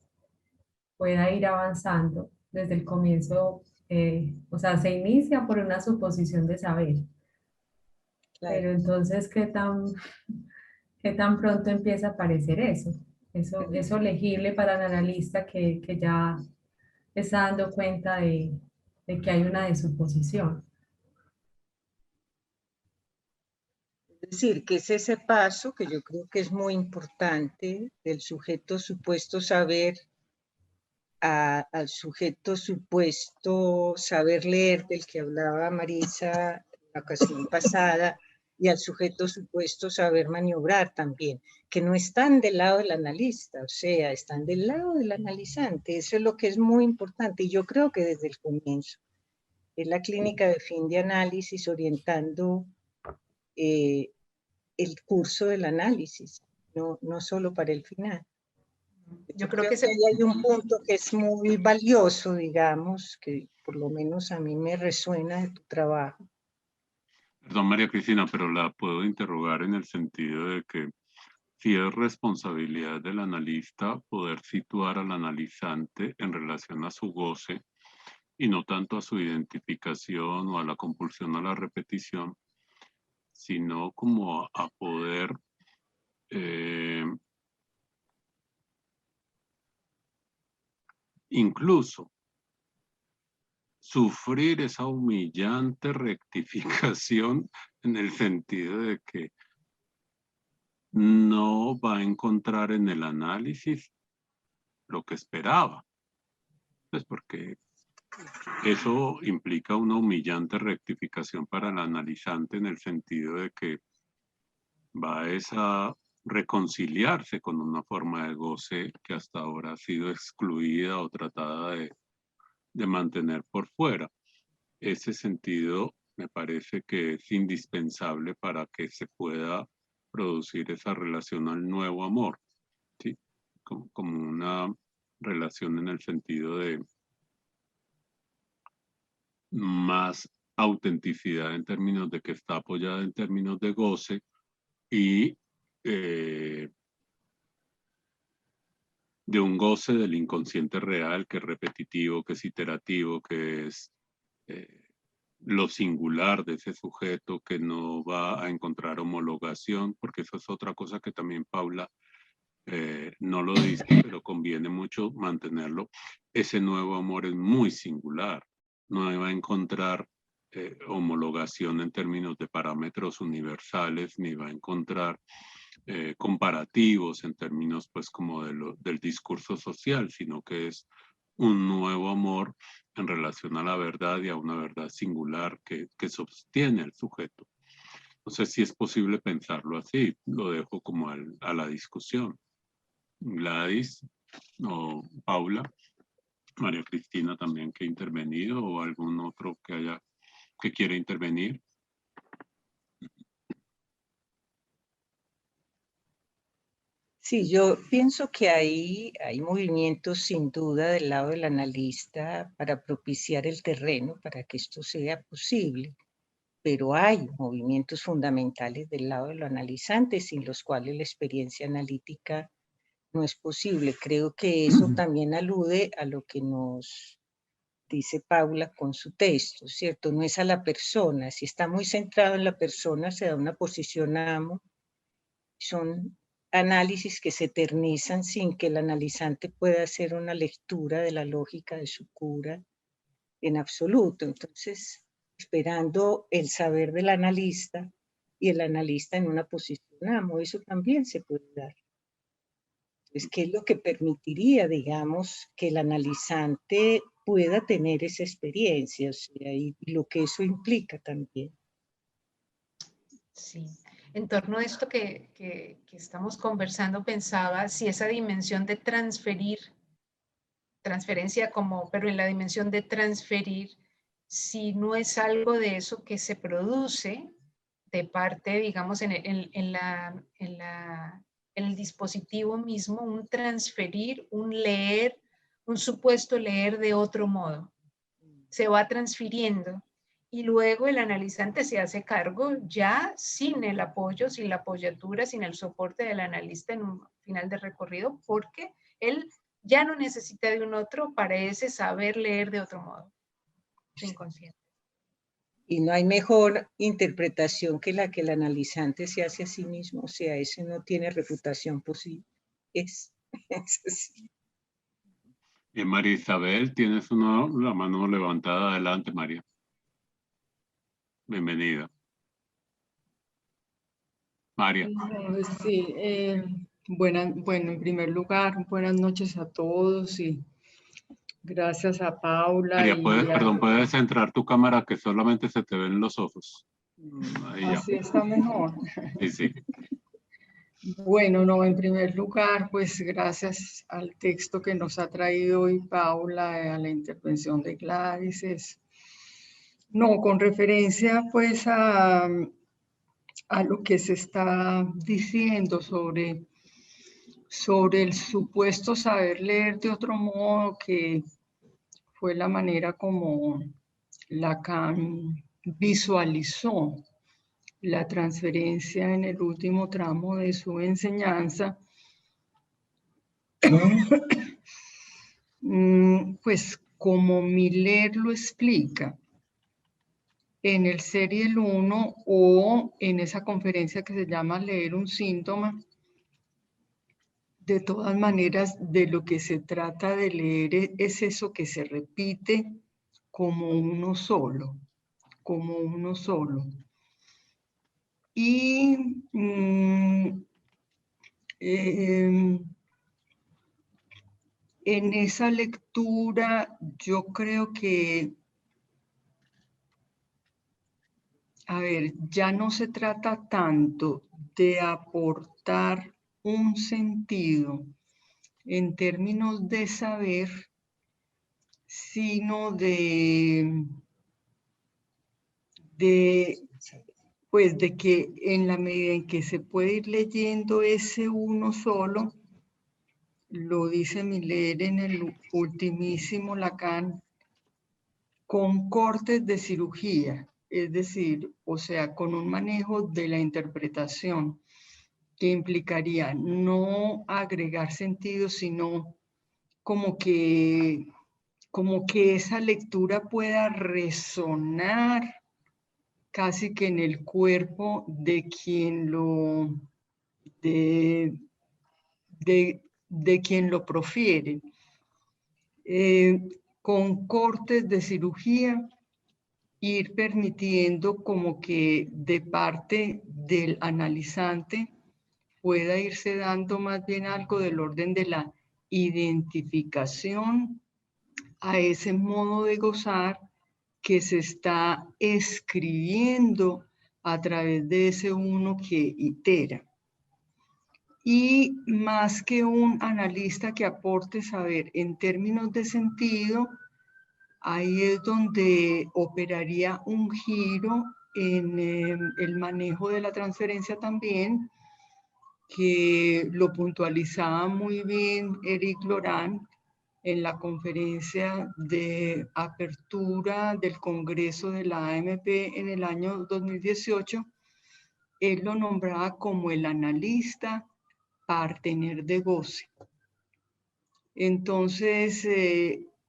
pueda ir avanzando, desde el comienzo, o sea, se inicia por una suposición de saber, Claro. pero entonces, qué tan pronto empieza a aparecer eso? Eso legible para el analista que ya está dando cuenta de que hay una desuposición. Es decir, que es ese paso que yo creo que es muy importante del sujeto supuesto saber al sujeto supuesto saber leer del que hablaba Marisa la ocasión pasada y al sujeto supuesto saber maniobrar también, que no están del lado del analista, o sea, están del lado del analizante. Eso es lo que es muy importante y yo creo que desde el comienzo es la clínica de fin de análisis orientando el curso del análisis, no solo para el final. Yo creo que ahí hay un punto que es muy valioso, digamos, que por lo menos a mí me resuena de tu trabajo. Perdón, María Cristina, pero la puedo interrogar en el sentido de que si es responsabilidad del analista poder situar al analizante en relación a su goce y no tanto a su identificación o a la compulsión a la repetición, sino como a poder incluso sufrir esa humillante rectificación en el sentido de que no va a encontrar en el análisis lo que esperaba. Pues porque eso implica una humillante rectificación para el analizante en el sentido de que va a reconciliarse con una forma de goce que hasta ahora ha sido excluida o tratada de mantener por fuera. Ese sentido me parece que es indispensable para que se pueda producir esa relación al nuevo amor, ¿sí? Como una relación en el sentido de más autenticidad en términos de que está apoyada en términos de goce y de un goce del inconsciente real que es repetitivo, que es iterativo, que es lo singular de ese sujeto, que no va a encontrar homologación, porque eso es otra cosa que también Paula no lo dice, pero conviene mucho mantenerlo. Ese nuevo amor es muy singular, no va a encontrar homologación en términos de parámetros universales, ni va a encontrar comparativos en términos pues como del discurso social, sino que es un nuevo amor en relación a la verdad y a una verdad singular que sostiene al sujeto. No sé si es posible pensarlo así, lo dejo como a la discusión. Gladys o Paula, María Cristina también que ha intervenido o algún otro que quiera intervenir. Sí, yo pienso que hay movimientos sin duda del lado del analista para propiciar el terreno para que esto sea posible, pero hay movimientos fundamentales del lado de lo analizante sin los cuales la experiencia analítica no es posible. Creo que eso también alude a lo que nos dice Paula con su texto, ¿cierto? No es a la persona. Si está muy centrado en la persona, se da una posición amo. Son análisis que se eternizan sin que el analizante pueda hacer una lectura de la lógica de su cura en absoluto. Entonces, esperando el saber del analista y el analista en una posición amo, eso también se puede dar. Entonces, ¿qué es lo que permitiría, digamos, que el analizante pueda tener esa experiencia? O sea, y lo que eso implica también. Sí. En torno a esto que estamos conversando, pensaba si esa dimensión de transferencia pero en la dimensión de transferir, si no es algo de eso que se produce de parte, digamos, en el dispositivo mismo, un transferir, un leer, un supuesto leer de otro modo. Se va transfiriendo. Y luego el analizante se hace cargo ya sin el apoyo, sin la apoyatura, sin el soporte del analista en un final de recorrido, porque él ya no necesita de un otro para ese saber leer de otro modo, inconsciente. Y no hay mejor interpretación que la que el analizante se hace a sí mismo, o sea, ese no tiene reputación posible. Es así. María Isabel, tienes la mano levantada. Adelante, María. Bienvenida. María. Sí, bueno, en primer lugar, buenas noches a todos y gracias a Paula. María, puedes centrar tu cámara que solamente se te ven los ojos. Ahí así ya. Está mejor. Sí, sí. Bueno, no, en primer lugar, pues gracias al texto que nos ha traído hoy Paula, a la intervención de Gladys. No, con referencia pues a lo que se está diciendo sobre el supuesto saber leer de otro modo, que fue la manera como Lacan visualizó la transferencia en el último tramo de su enseñanza. Pues como Miller lo explica en el Serial 1 o en esa conferencia que se llama Leer un síntoma, De todas maneras, de lo que se trata de leer es eso que se repite como uno solo, como uno solo. Y en esa lectura yo creo que, a ver, ya no se trata tanto de aportar un sentido en términos de saber, sino pues de que en la medida en que se puede ir leyendo ese uno solo, lo dice Miller en el ultimísimo Lacan, con cortes de cirugía, es decir, o sea, con un manejo de la interpretación que implicaría no agregar sentido, sino como que esa lectura pueda resonar casi que en el cuerpo de quien de quien lo profiere. Con cortes de cirugía, ir permitiendo como que de parte del analizante pueda irse dando más bien algo del orden de la identificación a ese modo de gozar que se está escribiendo a través de ese uno que itera. Y más que un analista que aporte saber en términos de sentido, ahí es donde operaría un giro en el manejo de la transferencia también, que lo puntualizaba muy bien Eric Laurent en la conferencia de apertura del Congreso de la AMP en el año 2018. Él lo nombraba como el analista partener de goce. Entonces,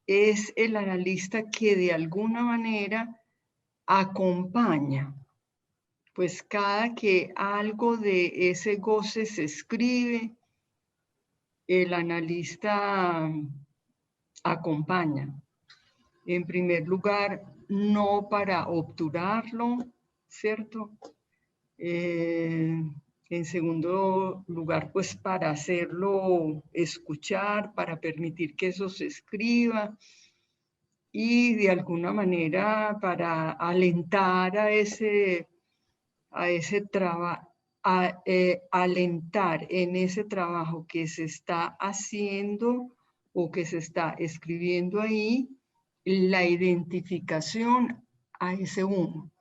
es el analista que de alguna manera acompaña, pues cada que algo de ese goce se escribe, el analista acompaña. En primer lugar, no para obturarlo, ¿cierto? En segundo lugar, pues para hacerlo escuchar, para permitir que eso se escriba y de alguna manera para alentar a ese trabajo, alentar en ese trabajo que se está haciendo o que se está escribiendo ahí, la identificación a ese uno.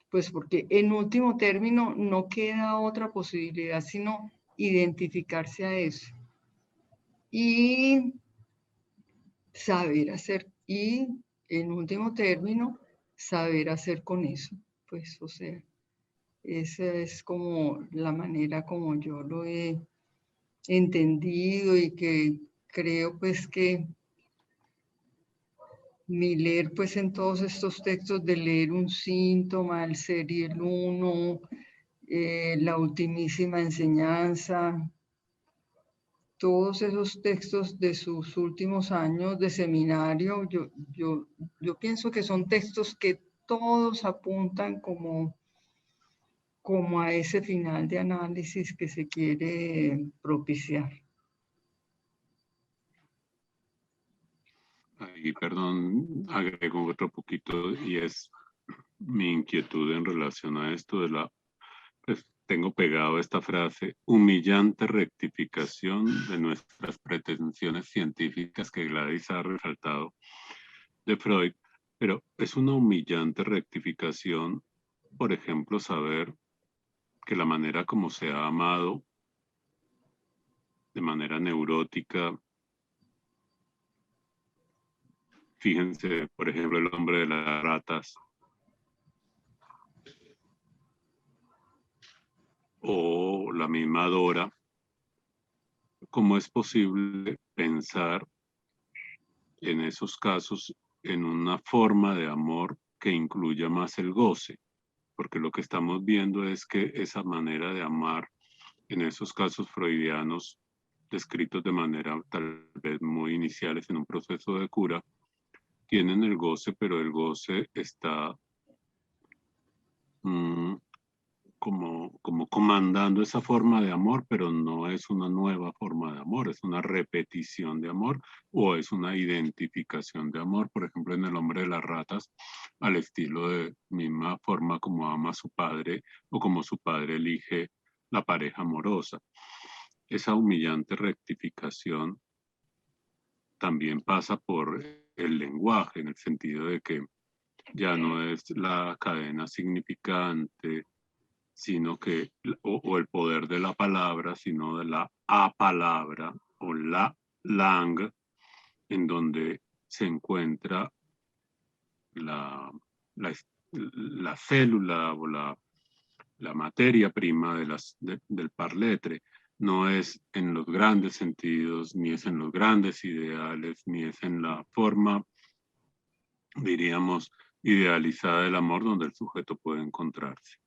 Pues porque en último término no queda otra posibilidad sino identificarse a eso. Y saber hacer, y en último término, saber hacer con eso. Pues, o sea, esa es como la manera como yo lo he entendido y que creo pues que Miller pues en todos estos textos de leer un síntoma, el ser y el uno, la ultimísima enseñanza, todos esos textos de sus últimos años de seminario, yo pienso que son textos que todos apuntan como a ese final de análisis que se quiere propiciar. Y perdón, agrego otro poquito y es mi inquietud en relación a esto de la, pues tengo pegado esta frase, humillante rectificación de nuestras pretensiones científicas que Gladys ha resaltado de Freud, pero es una humillante rectificación, por ejemplo, saber que la manera como se ha amado de manera neurótica. Fíjense, por ejemplo, el hombre de las ratas. O la misma Dora. ¿Cómo es posible pensar en esos casos en una forma de amor que incluya más el goce? Porque lo que estamos viendo es que esa manera de amar en esos casos freudianos descritos de manera tal vez muy iniciales en un proceso de cura, tienen el goce, pero el goce está como comandando esa forma de amor, pero no es una nueva forma de amor, es una repetición de amor o es una identificación de amor, por ejemplo, en El hombre de las ratas, al estilo de misma forma como ama a su padre o como su padre elige la pareja amorosa. Esa humillante rectificación también pasa por el lenguaje, en el sentido de que ya no es la cadena significante, sino que, o el poder de la palabra, sino de la palabra o la lang, en donde se encuentra la célula o la materia prima del parletre. No es en los grandes sentidos, ni es en los grandes ideales, ni es en la forma, diríamos, idealizada del amor donde el sujeto puede encontrarse.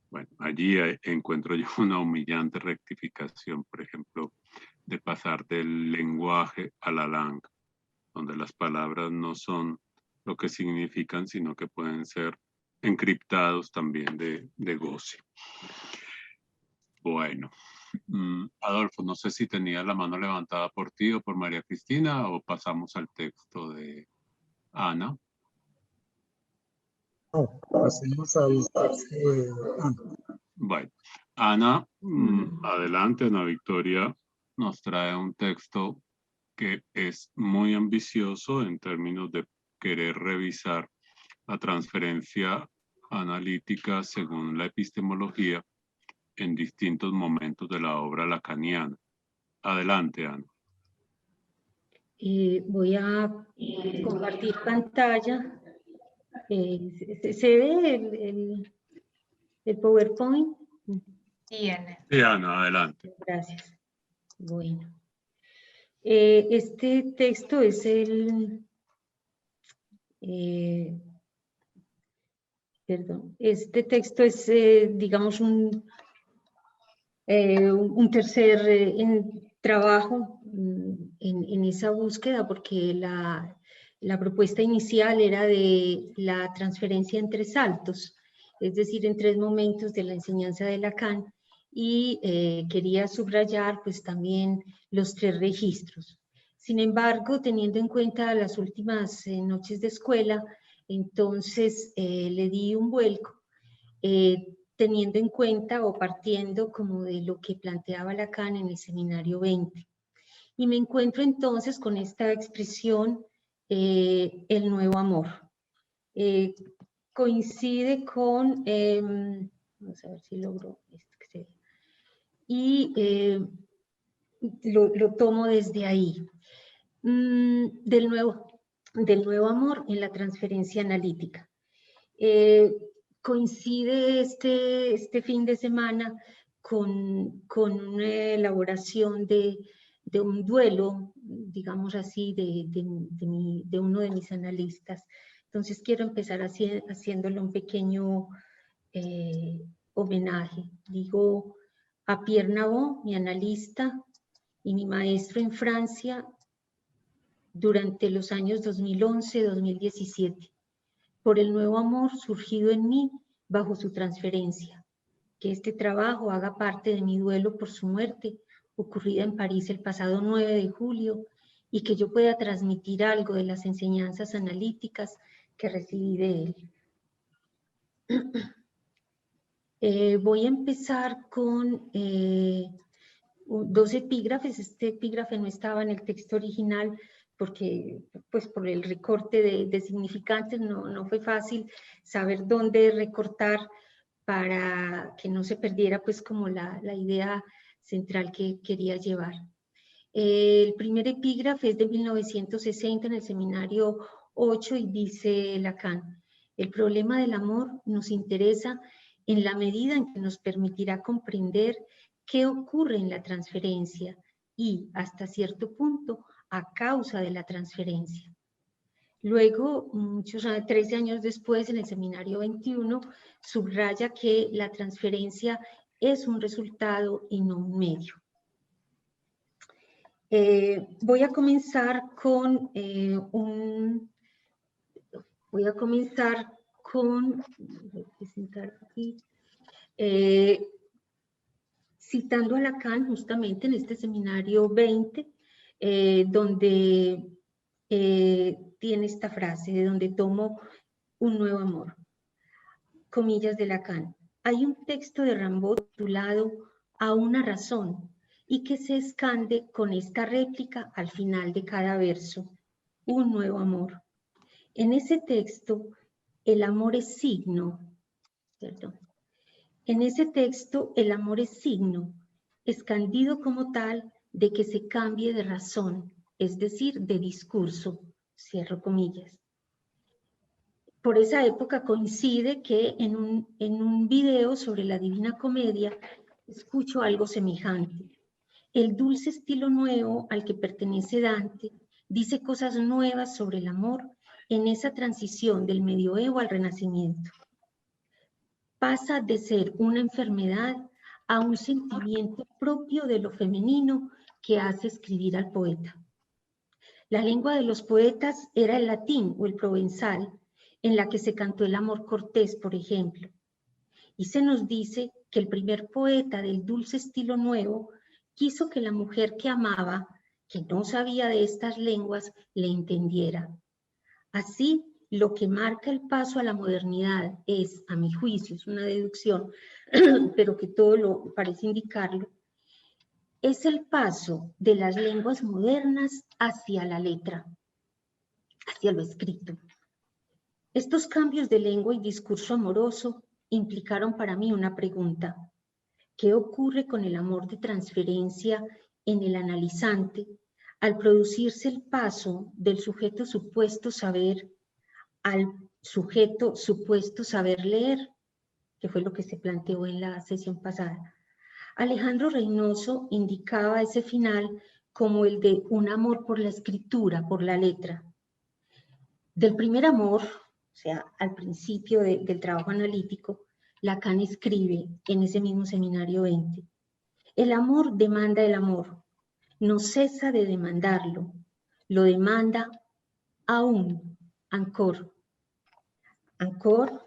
Bueno, allí encuentro yo una humillante rectificación, por ejemplo, de pasar del lenguaje a la langa, donde las palabras no son lo que significan, sino que pueden ser encriptados también de goce. Bueno, Adolfo, no sé si tenía la mano levantada por ti o por María Cristina, o pasamos al texto de Ana. No, pasemos al texto de Ana. Bueno, Ana, adelante, Ana Victoria nos trae un texto que es muy ambicioso en términos de querer revisar la transferencia analítica según la epistemología en distintos momentos de la obra lacaniana. Adelante, Ana. Voy a compartir pantalla. ¿Se ve el PowerPoint? Sí, Ana. Sí, Ana, adelante. Gracias. Bueno. Este texto es este texto es, digamos, un tercer trabajo en esa búsqueda, porque la propuesta inicial era de la transferencia en 3 saltos, es decir, en 3 momentos de la enseñanza de Lacan, y quería subrayar pues también los 3 registros. Sin embargo, teniendo en cuenta las últimas noches de escuela, entonces le di un vuelco, teniendo en cuenta o partiendo como de lo que planteaba Lacan en el seminario 20. Y me encuentro entonces con esta expresión, el nuevo amor. Coincide con, vamos a ver si logro esto que se ve, y lo tomo desde ahí. Del nuevo amor en la transferencia analítica. Coincide este fin de semana con una elaboración de un duelo, digamos así, de uno de mis analistas. Entonces quiero empezar haciéndole un pequeño homenaje. Digo, a Pierre Navon, mi analista y mi maestro en Francia durante los años 2011-2017. Por el nuevo amor surgido en mí bajo su transferencia. Que este trabajo haga parte de mi duelo por su muerte, ocurrida en París el pasado 9 de julio, y que yo pueda transmitir algo de las enseñanzas analíticas que recibí de él. Voy a empezar con 2 epígrafes. Este epígrafe no estaba en el texto original, porque pues por el recorte de significantes no fue fácil saber dónde recortar para que no se perdiera pues como la idea central que quería llevar. El primer epígrafe es de 1960 en el seminario 8 y dice Lacan: el problema del amor nos interesa en la medida en que nos permitirá comprender qué ocurre en la transferencia y, hasta cierto punto, a causa de la transferencia. Luego, 13 años después, en el seminario 21, subraya que la transferencia es un resultado y no un medio. Voy a comenzar con citando a Lacan justamente en este seminario 20, donde tiene esta frase, de donde tomo un nuevo amor. Comillas de Lacan. Hay un texto de Rimbaud titulado A una razón, y que se escande con esta réplica al final de cada verso, un nuevo amor. En ese texto, el amor es signo, perdón. En ese texto, el amor es signo, escandido como tal de que se cambie de razón, es decir, de discurso, cierro comillas. Por esa época coincide que en un video sobre la Divina Comedia escucho algo semejante. El dulce estilo nuevo al que pertenece Dante dice cosas nuevas sobre el amor en esa transición del medioevo al renacimiento. Pasa de ser una enfermedad a un sentimiento propio de lo femenino que hace escribir al poeta. La lengua de los poetas era el latín o el provenzal, en la que se cantó el amor cortés, por ejemplo. Y se nos dice que el primer poeta del dulce estilo nuevo quiso que la mujer que amaba, que no sabía de estas lenguas, le entendiera. Así, lo que marca el paso a la modernidad es, a mi juicio, es una deducción, pero que todo lo parece indicarlo, es el paso de las lenguas modernas hacia la letra, hacia lo escrito. Estos cambios de lengua y discurso amoroso implicaron para mí una pregunta. ¿Qué ocurre con el amor de transferencia en el analizante al producirse el paso del sujeto supuesto saber al sujeto supuesto saber leer? Que fue lo que se planteó en la sesión pasada. Alejandro Reynoso indicaba ese final como el de un amor por la escritura, por la letra. Del primer amor, o sea, al principio del trabajo analítico, Lacan escribe en ese mismo seminario 20, el amor demanda el amor, no cesa de demandarlo, lo demanda aún, ancor. Ancor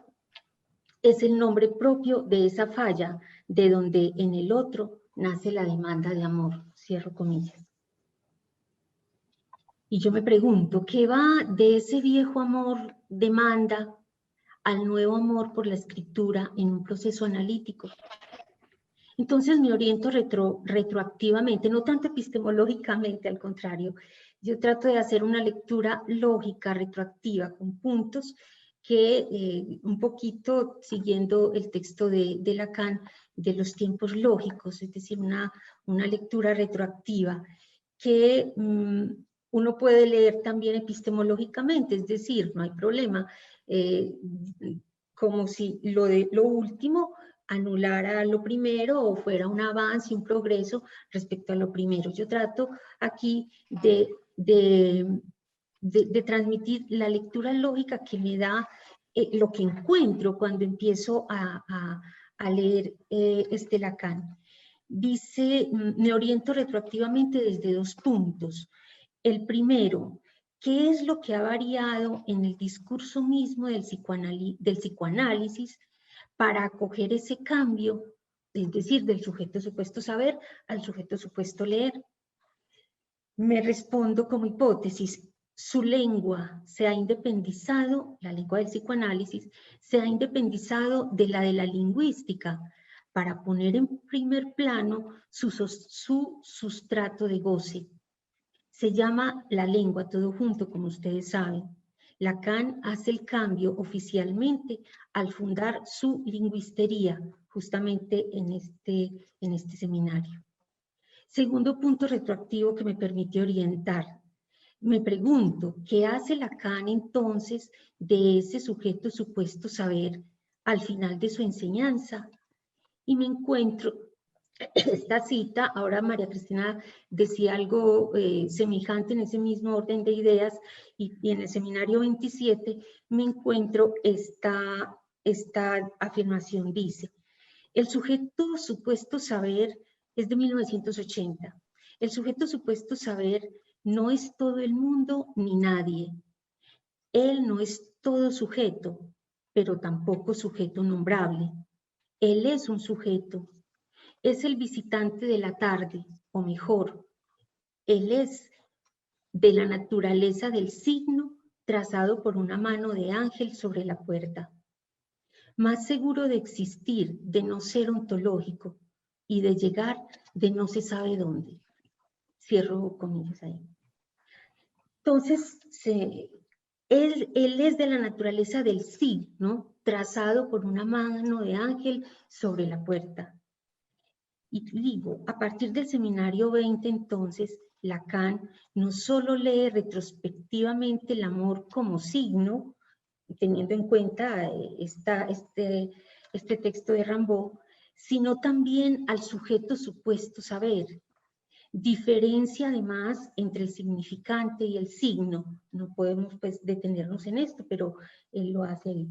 es el nombre propio de esa falla, de donde en el otro nace la demanda de amor, cierro comillas. Y yo me pregunto, ¿qué va de ese viejo amor demanda al nuevo amor por la escritura en un proceso analítico? Entonces me oriento retroactivamente, no tanto epistemológicamente, al contrario. Yo trato de hacer una lectura lógica, retroactiva, con puntos que, un poquito siguiendo el texto de Lacan, de los tiempos lógicos, es decir, una lectura retroactiva que uno puede leer también epistemológicamente, es decir, no hay problema, como si lo último anulara lo primero o fuera un avance, un progreso respecto a lo primero. Yo trato aquí de transmitir la lectura lógica que me da lo que encuentro cuando empiezo a leer este Lacan. Dice, me oriento retroactivamente desde dos puntos. El primero, ¿qué es lo que ha variado en el discurso mismo del psicoanálisis para acoger ese cambio, es decir, del sujeto supuesto saber al sujeto supuesto leer? Me respondo como hipótesis, su lengua se ha independizado, la lengua del psicoanálisis, se ha independizado de la lingüística para poner en primer plano su sustrato de goce. Se llama la lengua todo junto, como ustedes saben. Lacan hace el cambio oficialmente al fundar su lingüistería, justamente en este seminario. Segundo punto retroactivo que me permite orientar. Me pregunto, ¿qué hace Lacan entonces de ese sujeto supuesto saber al final de su enseñanza? Y me encuentro esta cita, ahora María Cristina decía algo semejante en ese mismo orden de ideas, y en el seminario 27 me encuentro esta afirmación, dice, el sujeto supuesto saber es de 1980. El sujeto supuesto saber no es todo el mundo ni nadie. Él no es todo sujeto, pero tampoco sujeto nombrable. Él es un sujeto. Es el visitante de la tarde, o mejor, él es de la naturaleza del signo trazado por una mano de ángel sobre la puerta. Más seguro de existir, de no ser ontológico y de llegar de no se sabe dónde. Cierro comillas ahí. Entonces, él es de la naturaleza del sí, ¿no? Trazado por una mano de ángel sobre la puerta. Y digo, a partir del seminario 20, entonces, Lacan no solo lee retrospectivamente el amor como signo, teniendo en cuenta este texto de Rimbaud, sino también al sujeto supuesto saber. Diferencia además entre el significante y el signo. No podemos pues detenernos en esto, pero él lo hace ahí.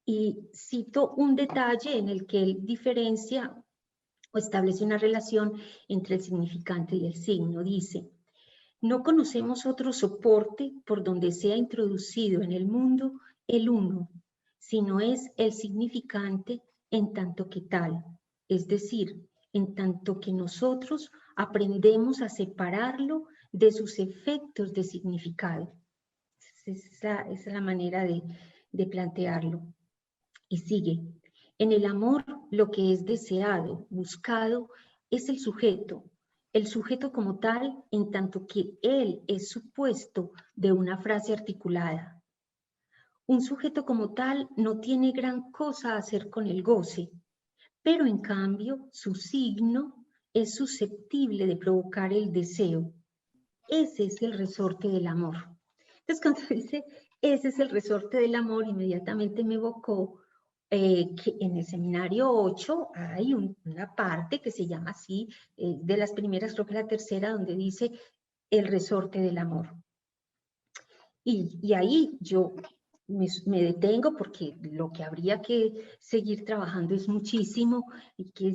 Y cito un detalle en el que él diferencia o establece una relación entre el significante y el signo. Dice, no conocemos otro soporte por donde sea introducido en el mundo el uno, sino es el significante en tanto que tal, es decir, en tanto que nosotros aprendemos a separarlo de sus efectos de significado. Esa es la manera de plantearlo. Y sigue, en el amor lo que es deseado, buscado, es el sujeto como tal, en tanto que él es supuesto de una frase articulada. Un sujeto como tal no tiene gran cosa a hacer con el goce, pero en cambio su signo es susceptible de provocar el deseo. Ese es el resorte del amor. Entonces, cuando dice, ese es el resorte del amor, inmediatamente me evocó que en el seminario 8 hay una parte que se llama así, de las primeras, creo que la tercera, donde dice el resorte del amor. Y ahí yo me detengo porque lo que habría que seguir trabajando es muchísimo y que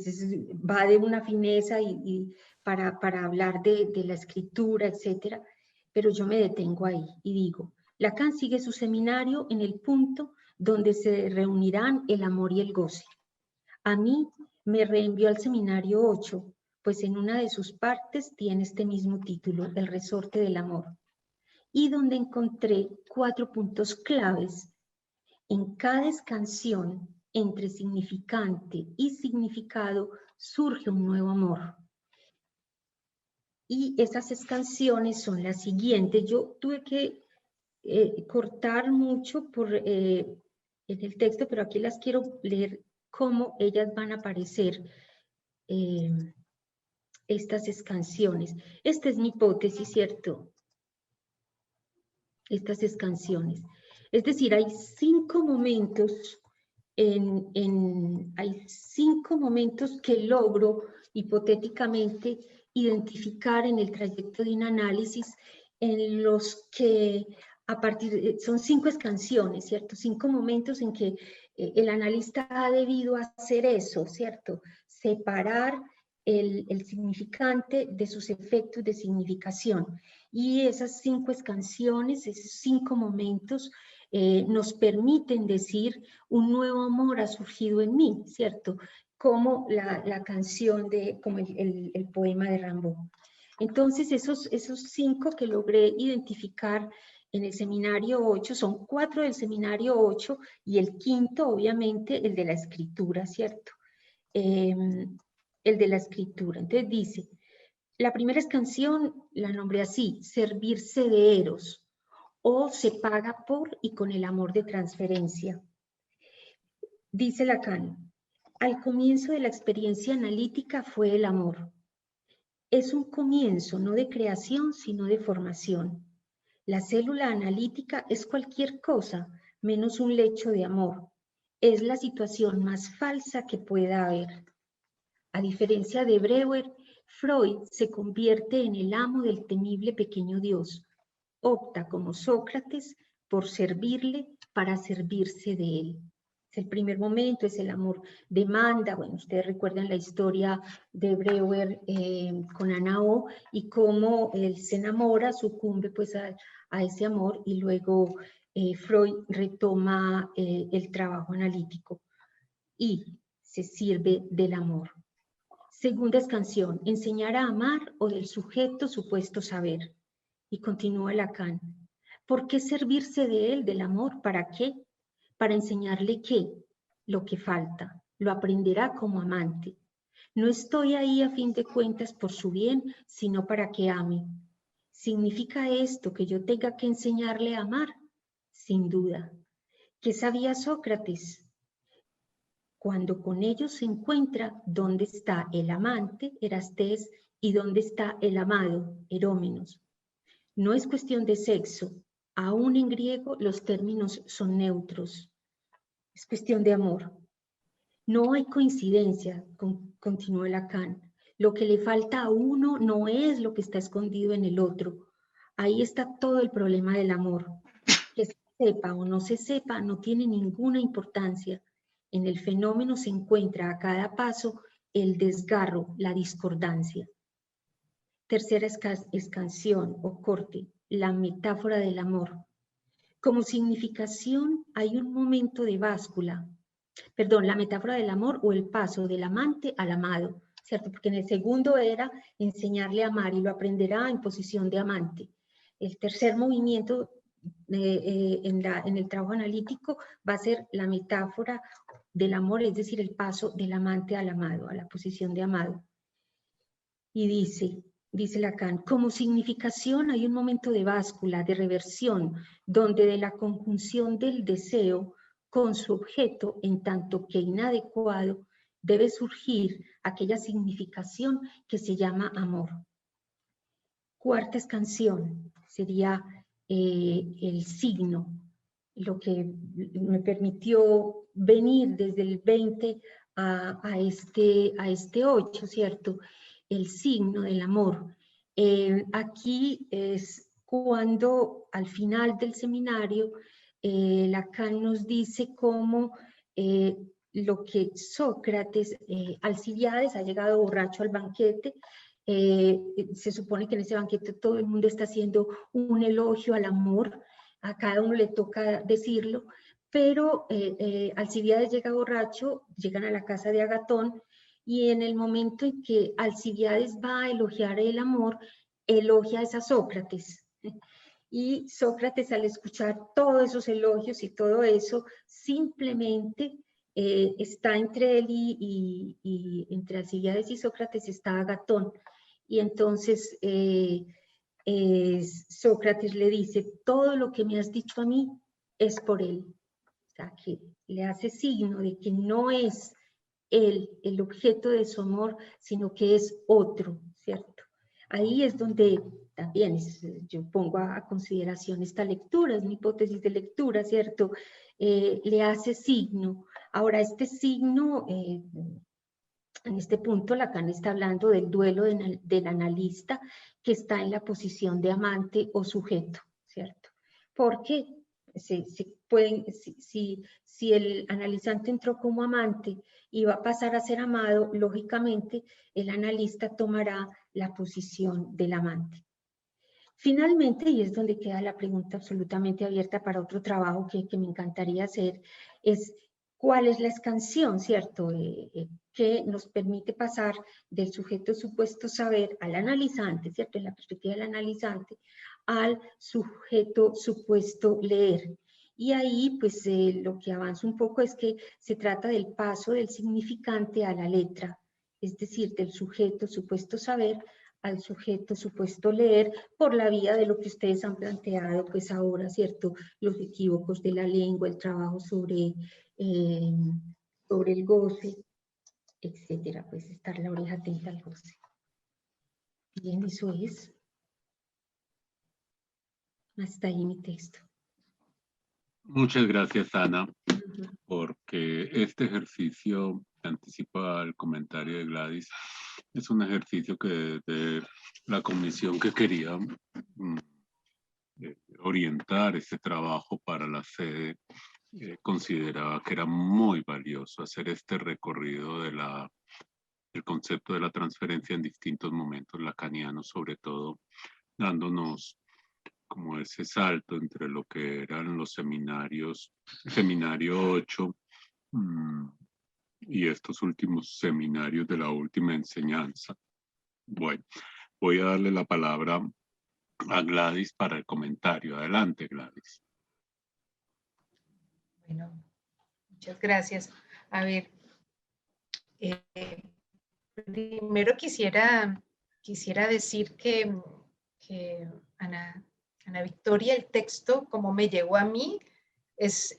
va de una fineza y para hablar de la escritura, etcétera. Pero yo me detengo ahí y digo, Lacan sigue su seminario en el punto donde se reunirán el amor y el goce. A mí me reenvió al seminario 8, pues en una de sus partes tiene este mismo título, El resorte del amor, y donde encontré 4 puntos claves. En cada escansión entre significante y significado surge un nuevo amor. Y esas escansiones son las siguientes. Yo tuve que cortar mucho en el texto, pero aquí las quiero leer cómo ellas van a aparecer, estas escansiones. Esta es mi hipótesis, ¿cierto? Estas escansiones. Es decir, hay 5 momentos, hay 5 momentos que logro hipotéticamente identificar en el trayecto de un análisis en los que son 5 escansiones, ¿cierto? 5 momentos en que el analista ha debido hacer eso, ¿cierto? Separar el significante de sus efectos de significación. Y esas 5 escansiones, esos 5 momentos, nos permiten decir un nuevo amor ha surgido en mí, ¿cierto? Como la canción como el poema de Rimbaud. Entonces, esos 5 que logré identificar en el seminario 8, son 4 del seminario 8 y el quinto, obviamente, el de la escritura, ¿cierto? El de la escritura. Entonces dice, la primera escansión la nombré así, servirse de Eros, o se paga por y con el amor de transferencia. Dice Lacan, al comienzo de la experiencia analítica fue el amor. Es un comienzo no de creación, sino de formación. La célula analítica es cualquier cosa menos un lecho de amor. Es la situación más falsa que pueda haber. A diferencia de Breuer, Freud se convierte en el amo del temible pequeño Dios. Opta como Sócrates por servirle para servirse de él. Es el primer momento, es el amor demanda. Bueno, ustedes recuerdan la historia de Breuer con Anao y cómo él se enamora, sucumbe pues a ese amor y luego Freud retoma el trabajo analítico y se sirve del amor. Segunda escansión, enseñar a amar o del sujeto supuesto saber. Y continúa Lacan. ¿Por qué servirse de él, del amor? ¿Para qué? Para enseñarle qué, lo que falta, lo aprenderá como amante. No estoy ahí a fin de cuentas por su bien, sino para que ame. ¿Significa esto que yo tenga que enseñarle a amar? Sin duda. ¿Qué sabía Sócrates? Cuando con ellos se encuentra dónde está el amante, Erastés, y dónde está el amado, Erómenos. No es cuestión de sexo, aún en griego los términos son neutros. Es cuestión de amor. No hay coincidencia, continuó Lacan. Lo que le falta a uno no es lo que está escondido en el otro. Ahí está todo el problema del amor. Que se sepa o no se sepa no tiene ninguna importancia. En el fenómeno se encuentra a cada paso el desgarro, la discordancia. Tercera escansión o corte, la metáfora del amor. Como significación hay un momento de báscula, la metáfora del amor o el paso del amante al amado, ¿cierto? Porque en el segundo era enseñarle a amar y lo aprenderá en posición de amante. El tercer movimiento en el trabajo analítico va a ser la metáfora del amor, es decir, el paso del amante al amado, a la posición de amado. Y dice Lacan, como significación hay un momento de báscula, de reversión, donde de la conjunción del deseo con su objeto, en tanto que inadecuado, debe surgir aquella significación que se llama amor. Cuarta escansión sería el signo, lo que me permitió venir desde el 20 a este 8, ¿cierto? El signo del amor. Aquí es cuando al final del seminario Lacan nos dice cómo lo que Sócrates, Alcibíades ha llegado borracho al banquete. Se supone que en ese banquete todo el mundo está haciendo un elogio al amor, a cada uno le toca decirlo, pero Alcibíades llega borracho, llegan a la casa de Agatón, y en el momento en que Alcibíades va a elogiar el amor, elogia a Sócrates. Y Sócrates, al escuchar todos esos elogios y todo eso, simplemente está entre él y entre Alcibíades y Sócrates está Agatón. Y entonces Sócrates le dice, todo lo que me has dicho a mí es por él. O sea, que le hace signo de que no es él el objeto de su amor, sino que es otro, ¿cierto? Ahí es donde también yo pongo a consideración esta lectura, es mi hipótesis de lectura, ¿cierto? Le hace signo. Ahora, este signo, en este punto Lacan está hablando del duelo del analista que está en la posición de amante o sujeto, ¿cierto? Porque si el analizante entró como amante y va a pasar a ser amado, lógicamente el analista tomará la posición del amante. Finalmente, y es donde queda la pregunta absolutamente abierta para otro trabajo que me encantaría hacer, es ¿cuál es la escansión, cierto? Que nos permite pasar del sujeto supuesto saber al analizante, ¿cierto? En la perspectiva del analizante, al sujeto supuesto leer. Y ahí, pues, lo que avanza un poco es que se trata del paso del significante a la letra, es decir, del sujeto supuesto saber al sujeto supuesto leer por la vía de lo que ustedes han planteado, pues ahora, ¿cierto? Los equívocos de la lengua, el trabajo sobre el goce, etcétera, pues estar la oreja atenta al goce. Bien, eso es. Hasta ahí mi texto. Muchas gracias, Ana, porque este ejercicio que anticipa el comentario de Gladys es un ejercicio que desde la comisión que quería orientar este trabajo para la sede consideraba que era muy valioso hacer este recorrido de del concepto de la transferencia en distintos momentos lacanianos, sobre todo dándonos como ese salto entre lo que eran los seminarios, seminario 8 y estos últimos seminarios de la última enseñanza. Bueno, voy a darle la palabra a Gladys para el comentario. Adelante, Gladys. Bueno, muchas gracias. A ver, primero quisiera decir que Ana Victoria, el texto, como me llegó a mí, es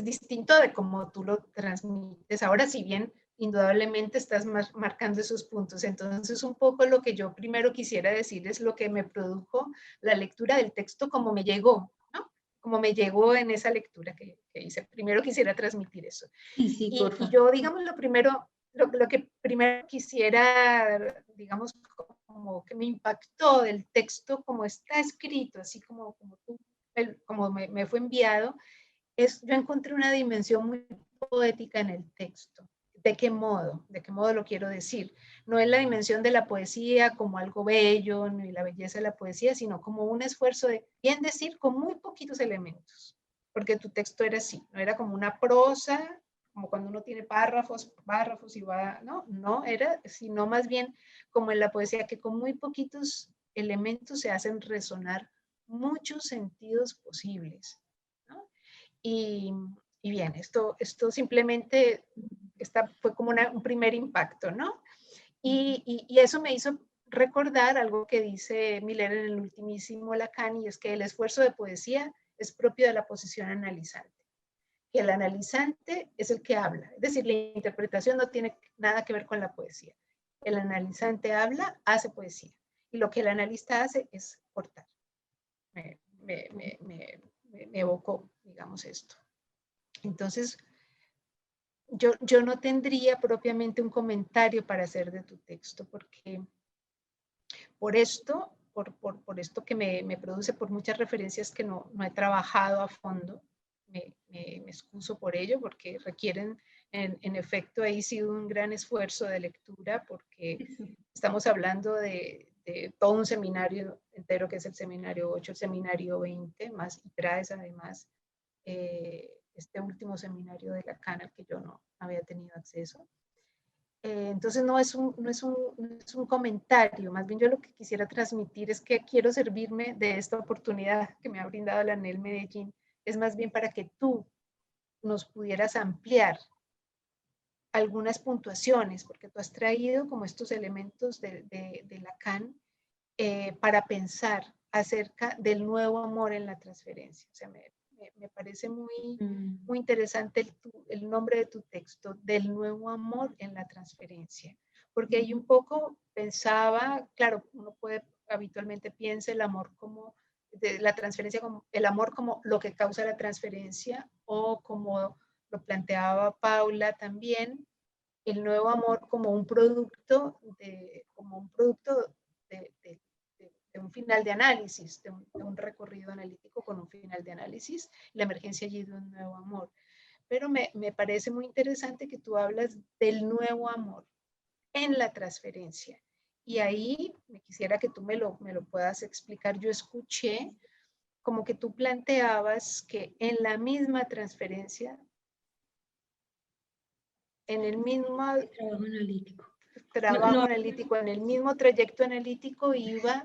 distinto de cómo tú lo transmites. Ahora, si bien indudablemente estás marcando esos puntos, entonces un poco lo que yo primero quisiera decir es lo que me produjo la lectura del texto, como me llegó, ¿no? Como me llegó en esa lectura que hice. Primero quisiera transmitir eso. Sí, y yo, digamos, lo que primero quisiera, digamos, como que me impactó del texto, como está escrito, así como me fue enviado, yo encontré una dimensión muy poética en el texto. ¿De qué modo? ¿De qué modo lo quiero decir? No es la dimensión de la poesía como algo bello, ni la belleza de la poesía, sino como un esfuerzo de, bien decir, con muy poquitos elementos. Porque tu texto era así, no era como una prosa, como cuando uno tiene párrafos y va, no era, sino más bien como en la poesía, que con muy poquitos elementos se hacen resonar muchos sentidos posibles, ¿no? Y bien, esto simplemente fue como un primer impacto, ¿no? Y eso me hizo recordar algo que dice Miller en el ultimísimo Lacan, y es que el esfuerzo de poesía es propio de la posición analizante. Que el analizante es el que habla, es decir, la interpretación no tiene nada que ver con la poesía. El analizante habla, hace poesía, y lo que el analista hace es cortar. Me evocó, digamos, esto. Entonces, yo no tendría propiamente un comentario para hacer de tu texto, porque por esto que me produce, por muchas referencias que no he trabajado a fondo, me excuso por ello, porque requieren, en efecto, ahí sido un gran esfuerzo de lectura, porque estamos hablando de todo un seminario entero, que es el seminario 8, el seminario 20, más, y traes además este último seminario de Lacan, al que yo no había tenido acceso. Entonces no es un comentario, más bien yo lo que quisiera transmitir es que quiero servirme de esta oportunidad que me ha brindado la ANEL Medellín, es más bien para que tú nos pudieras ampliar algunas puntuaciones, porque tú has traído como estos elementos de Lacan para pensar acerca del nuevo amor en la transferencia. O sea, me parece muy interesante el nombre de tu texto, del nuevo amor en la transferencia, porque ahí un poco pensaba, claro, uno habitualmente piensa el amor como, la transferencia como, el amor como lo que causa la transferencia, o como lo planteaba Paula también, el nuevo amor como un producto de un final de análisis, de un recorrido analítico con un final de análisis, la emergencia allí de un nuevo amor. Pero me parece muy interesante que tú hablas del nuevo amor en la transferencia. Y ahí me quisiera que tú me lo puedas explicar. Yo escuché como que tú planteabas que en la misma transferencia, en el mismo trabajo analítico, en el mismo trayecto analítico iba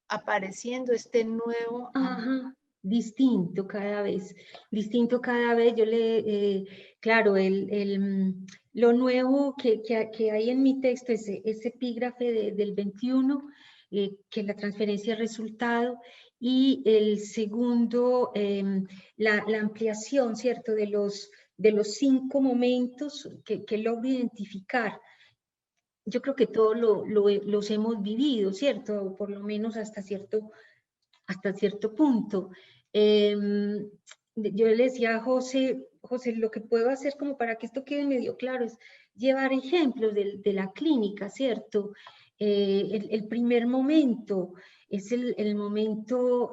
apareciendo este nuevo amor. Distinto cada vez. Yo claro, lo nuevo que hay en mi texto es ese epígrafe del 21, que la transferencia es resultado, y el segundo, la ampliación, ¿cierto?, de los 5 momentos que logro identificar. Yo creo que todos los hemos vivido, ¿cierto? Por lo menos hasta cierto punto. Yo le decía a José, lo que puedo hacer como para que esto quede medio claro es llevar ejemplos de la clínica, ¿cierto? El primer momento es el momento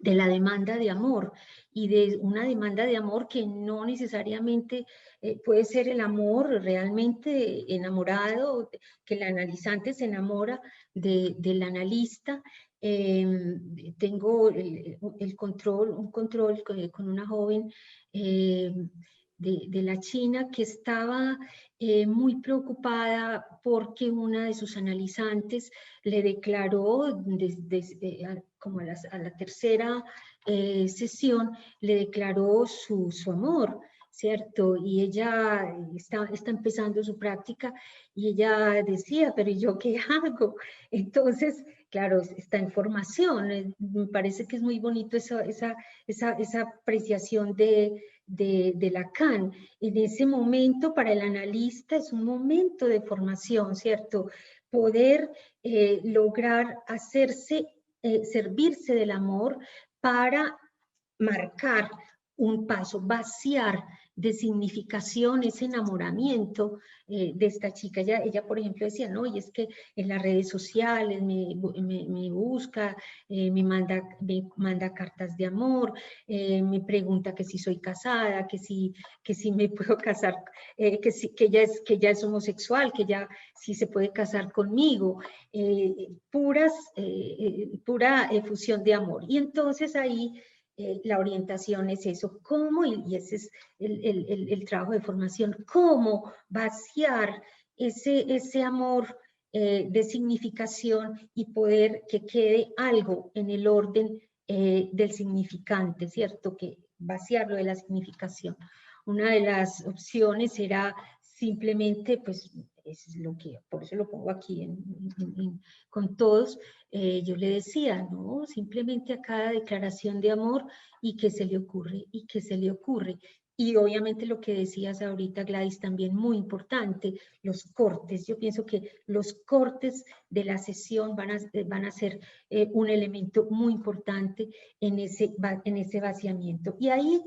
la demanda de amor, y de una demanda de amor que no necesariamente puede ser el amor realmente enamorado, que el analizante se enamora del analista. Tengo un control con una joven de la China que estaba muy preocupada porque una de sus analizantes le declaró como a la tercera sesión, le declaró su amor, ¿cierto? Y ella está empezando su práctica y ella decía, pero ¿yo qué hago? Entonces, claro, está en formación. Me parece que es muy bonito esa apreciación de Lacan. En ese momento, para el analista, es un momento de formación, ¿cierto? Poder lograr servirse del amor para marcar un paso, vaciar de significación ese enamoramiento de esta chica. Ella, por ejemplo, decía, no, y es que en las redes sociales me busca, me manda cartas de amor, me pregunta que si soy casada, que si me puedo casar, que ella es homosexual, que ya sí se puede casar conmigo, pura efusión de amor. Y entonces ahí la orientación es eso, cómo, y ese es el trabajo de formación, cómo vaciar ese amor de significación y poder que quede algo en el orden del significante, ¿cierto? Que vaciarlo de la significación. Una de las opciones era simplemente, pues, es lo que, por eso lo pongo aquí con todos, yo le decía, no, simplemente a cada declaración de amor y que se le ocurre, y que se le ocurre. Y obviamente lo que decías ahorita, Gladys, también muy importante, los cortes. Yo pienso que los cortes de la sesión van a ser un elemento muy importante en ese vaciamiento. Y ahí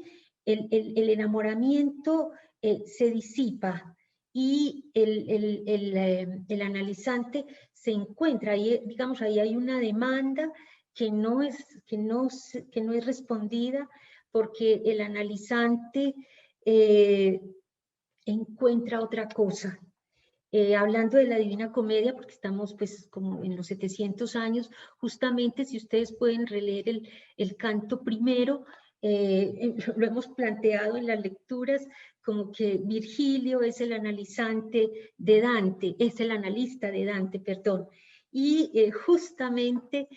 el enamoramiento se disipa y el analizante se encuentra, ahí, digamos, ahí hay una demanda que no es respondida porque el analizante encuentra otra cosa. Hablando de la Divina Comedia, porque estamos pues como en los 700 años, justamente si ustedes pueden releer el canto primero, lo hemos planteado en las lecturas como que Virgilio es el analizante de Dante, es el analista de Dante, perdón, y justamente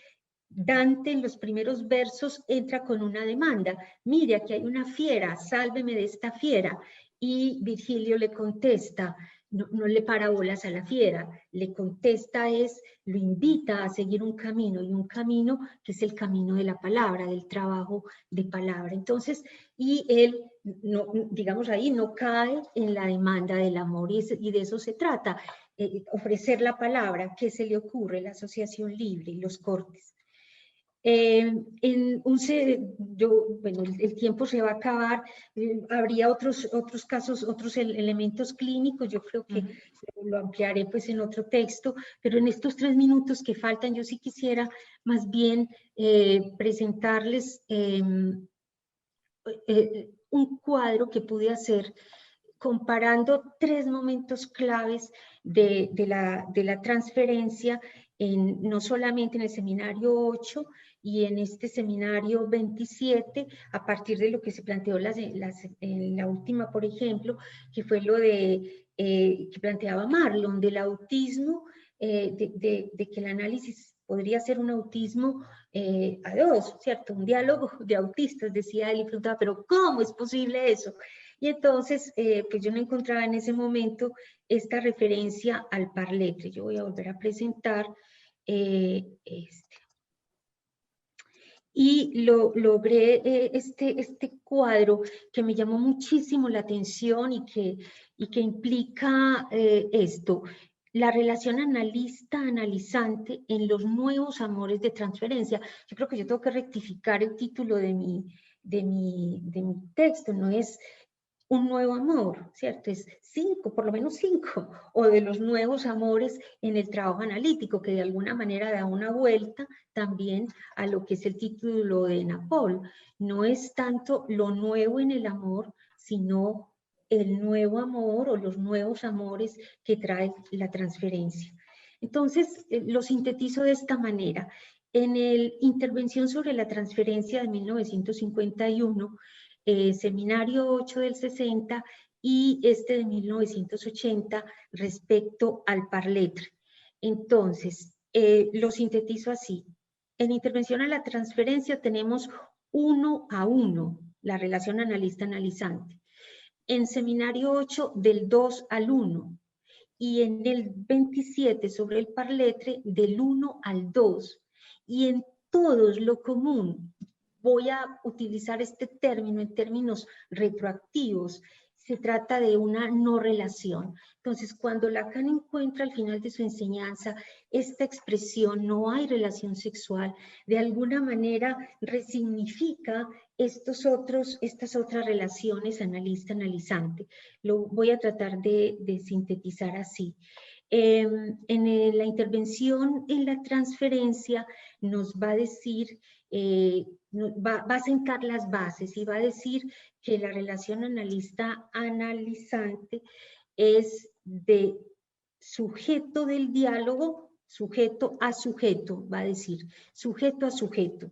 Dante en los primeros versos entra con una demanda, mire aquí hay una fiera, sálveme de esta fiera, y Virgilio le contesta, no le para bolas a la fiera, le contesta lo invita a seguir un camino, y un camino que es el camino de la palabra, del trabajo de palabra. Entonces, y él, digamos ahí, no cae en la demanda del amor, y de eso se trata, ofrecer la palabra, ¿qué se le ocurre? La asociación libre y los cortes. Bueno, el tiempo se va a acabar, habría otros casos, otros elementos clínicos, yo creo que lo ampliaré pues en otro texto, pero en estos 3 minutos que faltan, yo sí quisiera más bien presentarles un cuadro que pude hacer comparando 3 momentos claves de la transferencia, no solamente en el seminario 8 y en este seminario 27, a partir de lo que se planteó en la última, por ejemplo, que fue lo que planteaba Marlon, del autismo, de que el análisis podría ser un autismo a 2, ¿cierto? Un diálogo de autistas, decía él, y preguntaba, pero ¿cómo es posible eso? Y entonces, pues yo no encontraba en ese momento esta referencia al parletre. Yo voy a volver a presentar este. Y logré este cuadro que me llamó muchísimo la atención y que implica esto, la relación analista-analizante en los nuevos amores de transferencia. Yo creo que yo tengo que rectificar el título de mi texto, no es un nuevo amor, ¿cierto? Es 5, por lo menos 5, o de los nuevos amores en el trabajo analítico, que de alguna manera da una vuelta también a lo que es el título de Napol. No es tanto lo nuevo en el amor, sino el nuevo amor o los nuevos amores que trae la transferencia. Entonces, lo sintetizo de esta manera. En el Intervención sobre la Transferencia de 1951, Seminario 8 del 60 y este de 1980 respecto al parletre. Entonces, lo sintetizo así. En Intervención a la Transferencia tenemos 1 a 1, la relación analista-analizante. En Seminario 8 del 2 al 1. Y en el 27 sobre el parletre del 1 al 2. Y en todos lo común, voy a utilizar este término en términos retroactivos, se trata de una no relación. Entonces, cuando Lacan encuentra al final de su enseñanza esta expresión, no hay relación sexual, de alguna manera resignifica estas otras relaciones analista-analizante. Lo voy a tratar de sintetizar así. En la intervención en la transferencia nos va a decir, va a sentar las bases y va a decir que la relación analista-analizante es de sujeto del diálogo, sujeto a sujeto, va a decir, sujeto a sujeto.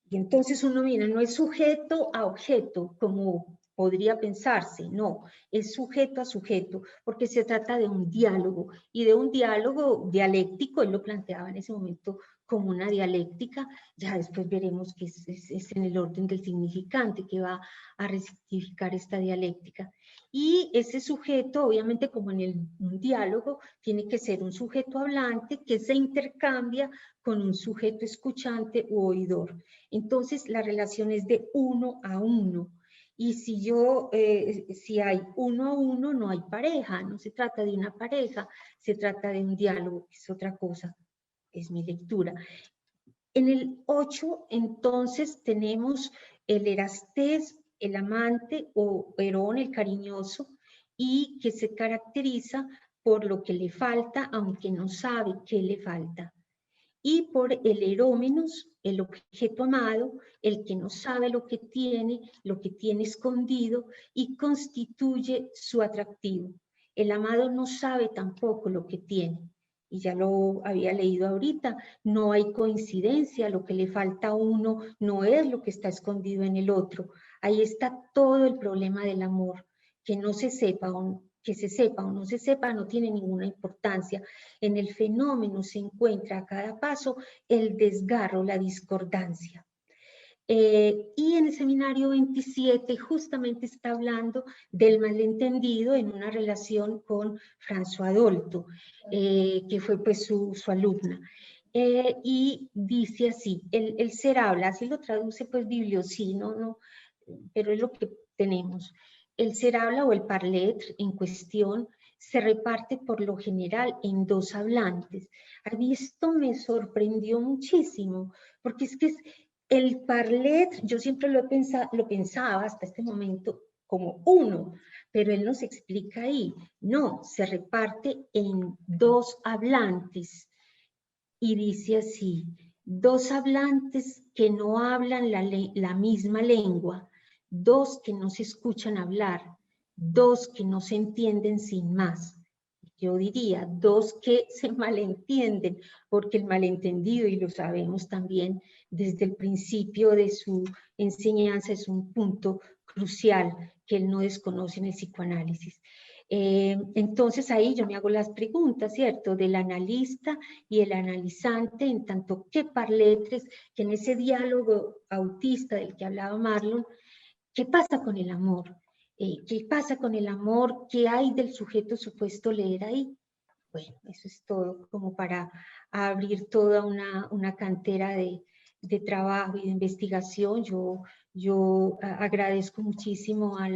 Y entonces uno mira, no es sujeto a objeto, como podría pensarse, no, es sujeto a sujeto, porque se trata de un diálogo, y de un diálogo dialéctico, él lo planteaba en ese momento como una dialéctica, ya después veremos que es en el orden del significante que va a resignificar esta dialéctica. Y ese sujeto, obviamente como en un diálogo, tiene que ser un sujeto hablante que se intercambia con un sujeto escuchante u oidor. Entonces la relación es de 1 a 1. Y si hay 1 a 1, no hay pareja, no se trata de una pareja, se trata de un diálogo, que es otra cosa, es mi lectura. En el 8, entonces, tenemos el erastés, el amante o Herón, el cariñoso, y que se caracteriza por lo que le falta, aunque no sabe qué le falta. Y por el erómenos, el objeto amado, el que no sabe lo que tiene escondido y constituye su atractivo. El amado no sabe tampoco lo que tiene. Y ya lo había leído ahorita, no hay coincidencia, lo que le falta a uno no es lo que está escondido en el otro. Ahí está todo el problema del amor, que no se sepa que se sepa o no se sepa no tiene ninguna importancia. En el fenómeno se encuentra a cada paso el desgarro, la discordancia. Y en el seminario 27 justamente está hablando del malentendido en una relación con François Dolto, que fue pues su alumna. Y dice así, el ser habla, así lo traduce pues bibliosí, no, pero es lo que tenemos. El ser habla o el parletre en cuestión se reparte por lo general en 2 hablantes. A mí esto me sorprendió muchísimo, porque es que el parletre, yo siempre lo pensaba hasta este momento como 1, pero él nos explica ahí, no, se reparte en 2 hablantes. Y dice así, 2 hablantes que no hablan la misma lengua, 2 que no se escuchan hablar, 2 que no se entienden sin más. Yo diría 2 que se malentienden, porque el malentendido, y lo sabemos también desde el principio de su enseñanza, es un punto crucial que él no desconoce en el psicoanálisis. Entonces ahí yo me hago las preguntas, ¿cierto? Del analista y el analizante, en tanto que parletres, que en ese diálogo autista del que hablaba Marlon, ¿qué pasa con el amor? ¿Qué pasa con el amor? ¿Qué hay del sujeto supuesto leer ahí? Bueno, eso es todo como para abrir toda una cantera de trabajo y de investigación. Yo agradezco muchísimo a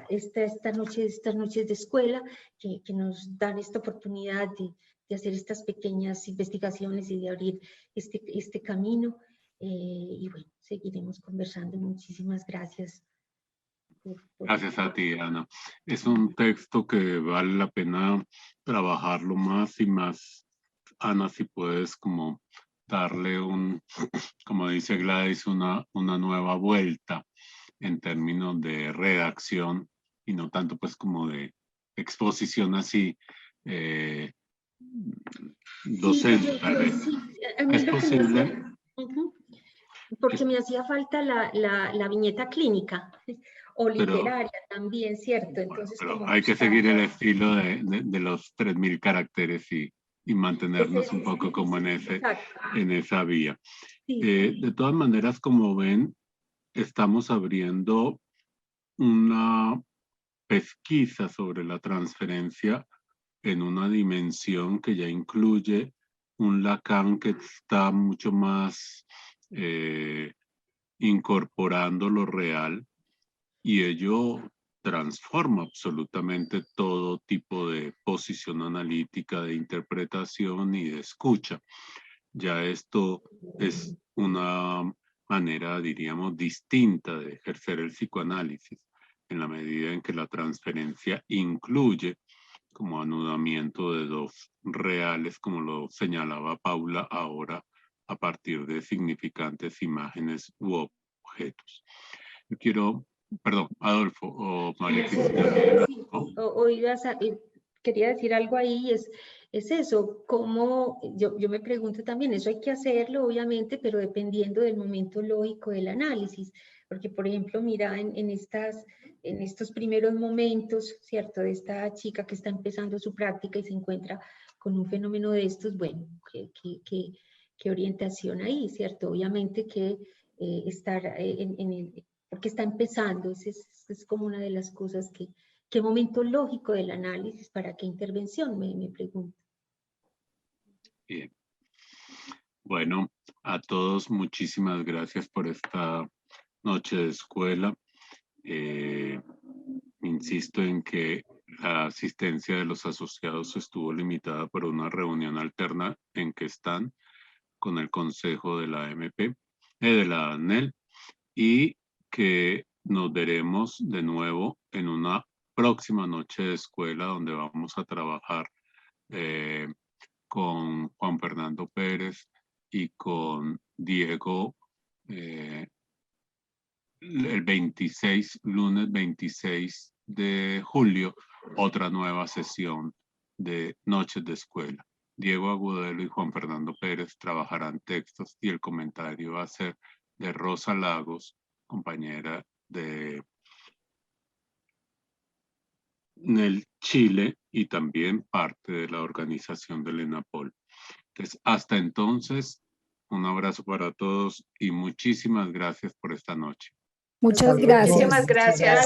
estas noches de escuela que nos dan esta oportunidad de hacer estas pequeñas investigaciones y de abrir este camino. Y bueno, seguiremos conversando. Muchísimas gracias. Gracias a ti, Ana. Es un texto que vale la pena trabajarlo más y más. Ana, si puedes como darle como dice Gladys, una nueva vuelta en términos de redacción y no tanto pues como de exposición así docente. Sí, a mí ¿Es posible? Porque me hacía falta la viñeta clínica o literaria también, ¿cierto? Entonces, pero hay que seguir el estilo de los 3000 caracteres y mantenernos un poco como en esa vía. Sí. De todas maneras, como ven, estamos abriendo una pesquisa sobre la transferencia en una dimensión que ya incluye un Lacan que está mucho más incorporando lo real, y ello transforma absolutamente todo tipo de posición analítica, de interpretación y de escucha. Ya esto es una manera, diríamos, distinta de ejercer el psicoanálisis, en la medida en que la transferencia incluye como anudamiento de dos reales, como lo señalaba Paula ahora, a partir de significantes imágenes u objetos. Yo quiero, perdón, Adolfo o María Cristina. Quería decir algo ahí, es eso, como yo me pregunto también, eso hay que hacerlo obviamente, pero dependiendo del momento lógico del análisis, porque por ejemplo, mira, en estos primeros momentos, ¿cierto? De esta chica que está empezando su práctica y se encuentra con un fenómeno de estos, bueno, ¿qué orientación ahí, ¿cierto? Obviamente que estar porque está empezando, es como una de las cosas ¿qué momento lógico del análisis para qué intervención? Me pregunto. Bien. Bueno, a todos muchísimas gracias por esta noche de escuela. Insisto en que la asistencia de los asociados estuvo limitada por una reunión alterna en que están con el consejo de la AMP, de la ANEL, y que nos veremos de nuevo en una próxima noche de escuela donde vamos a trabajar con Juan Fernando Pérez y con Diego el 26, lunes 26 de julio, otra nueva sesión de Noches de Escuela. Diego Agudelo y Juan Fernando Pérez trabajarán textos y el comentario va a ser de Rosa Lagos, compañera de el Chile y también parte de la organización del ENAPOL. Entonces, hasta entonces, un abrazo para todos y muchísimas gracias por esta noche. Muchas gracias. Muchísimas gracias.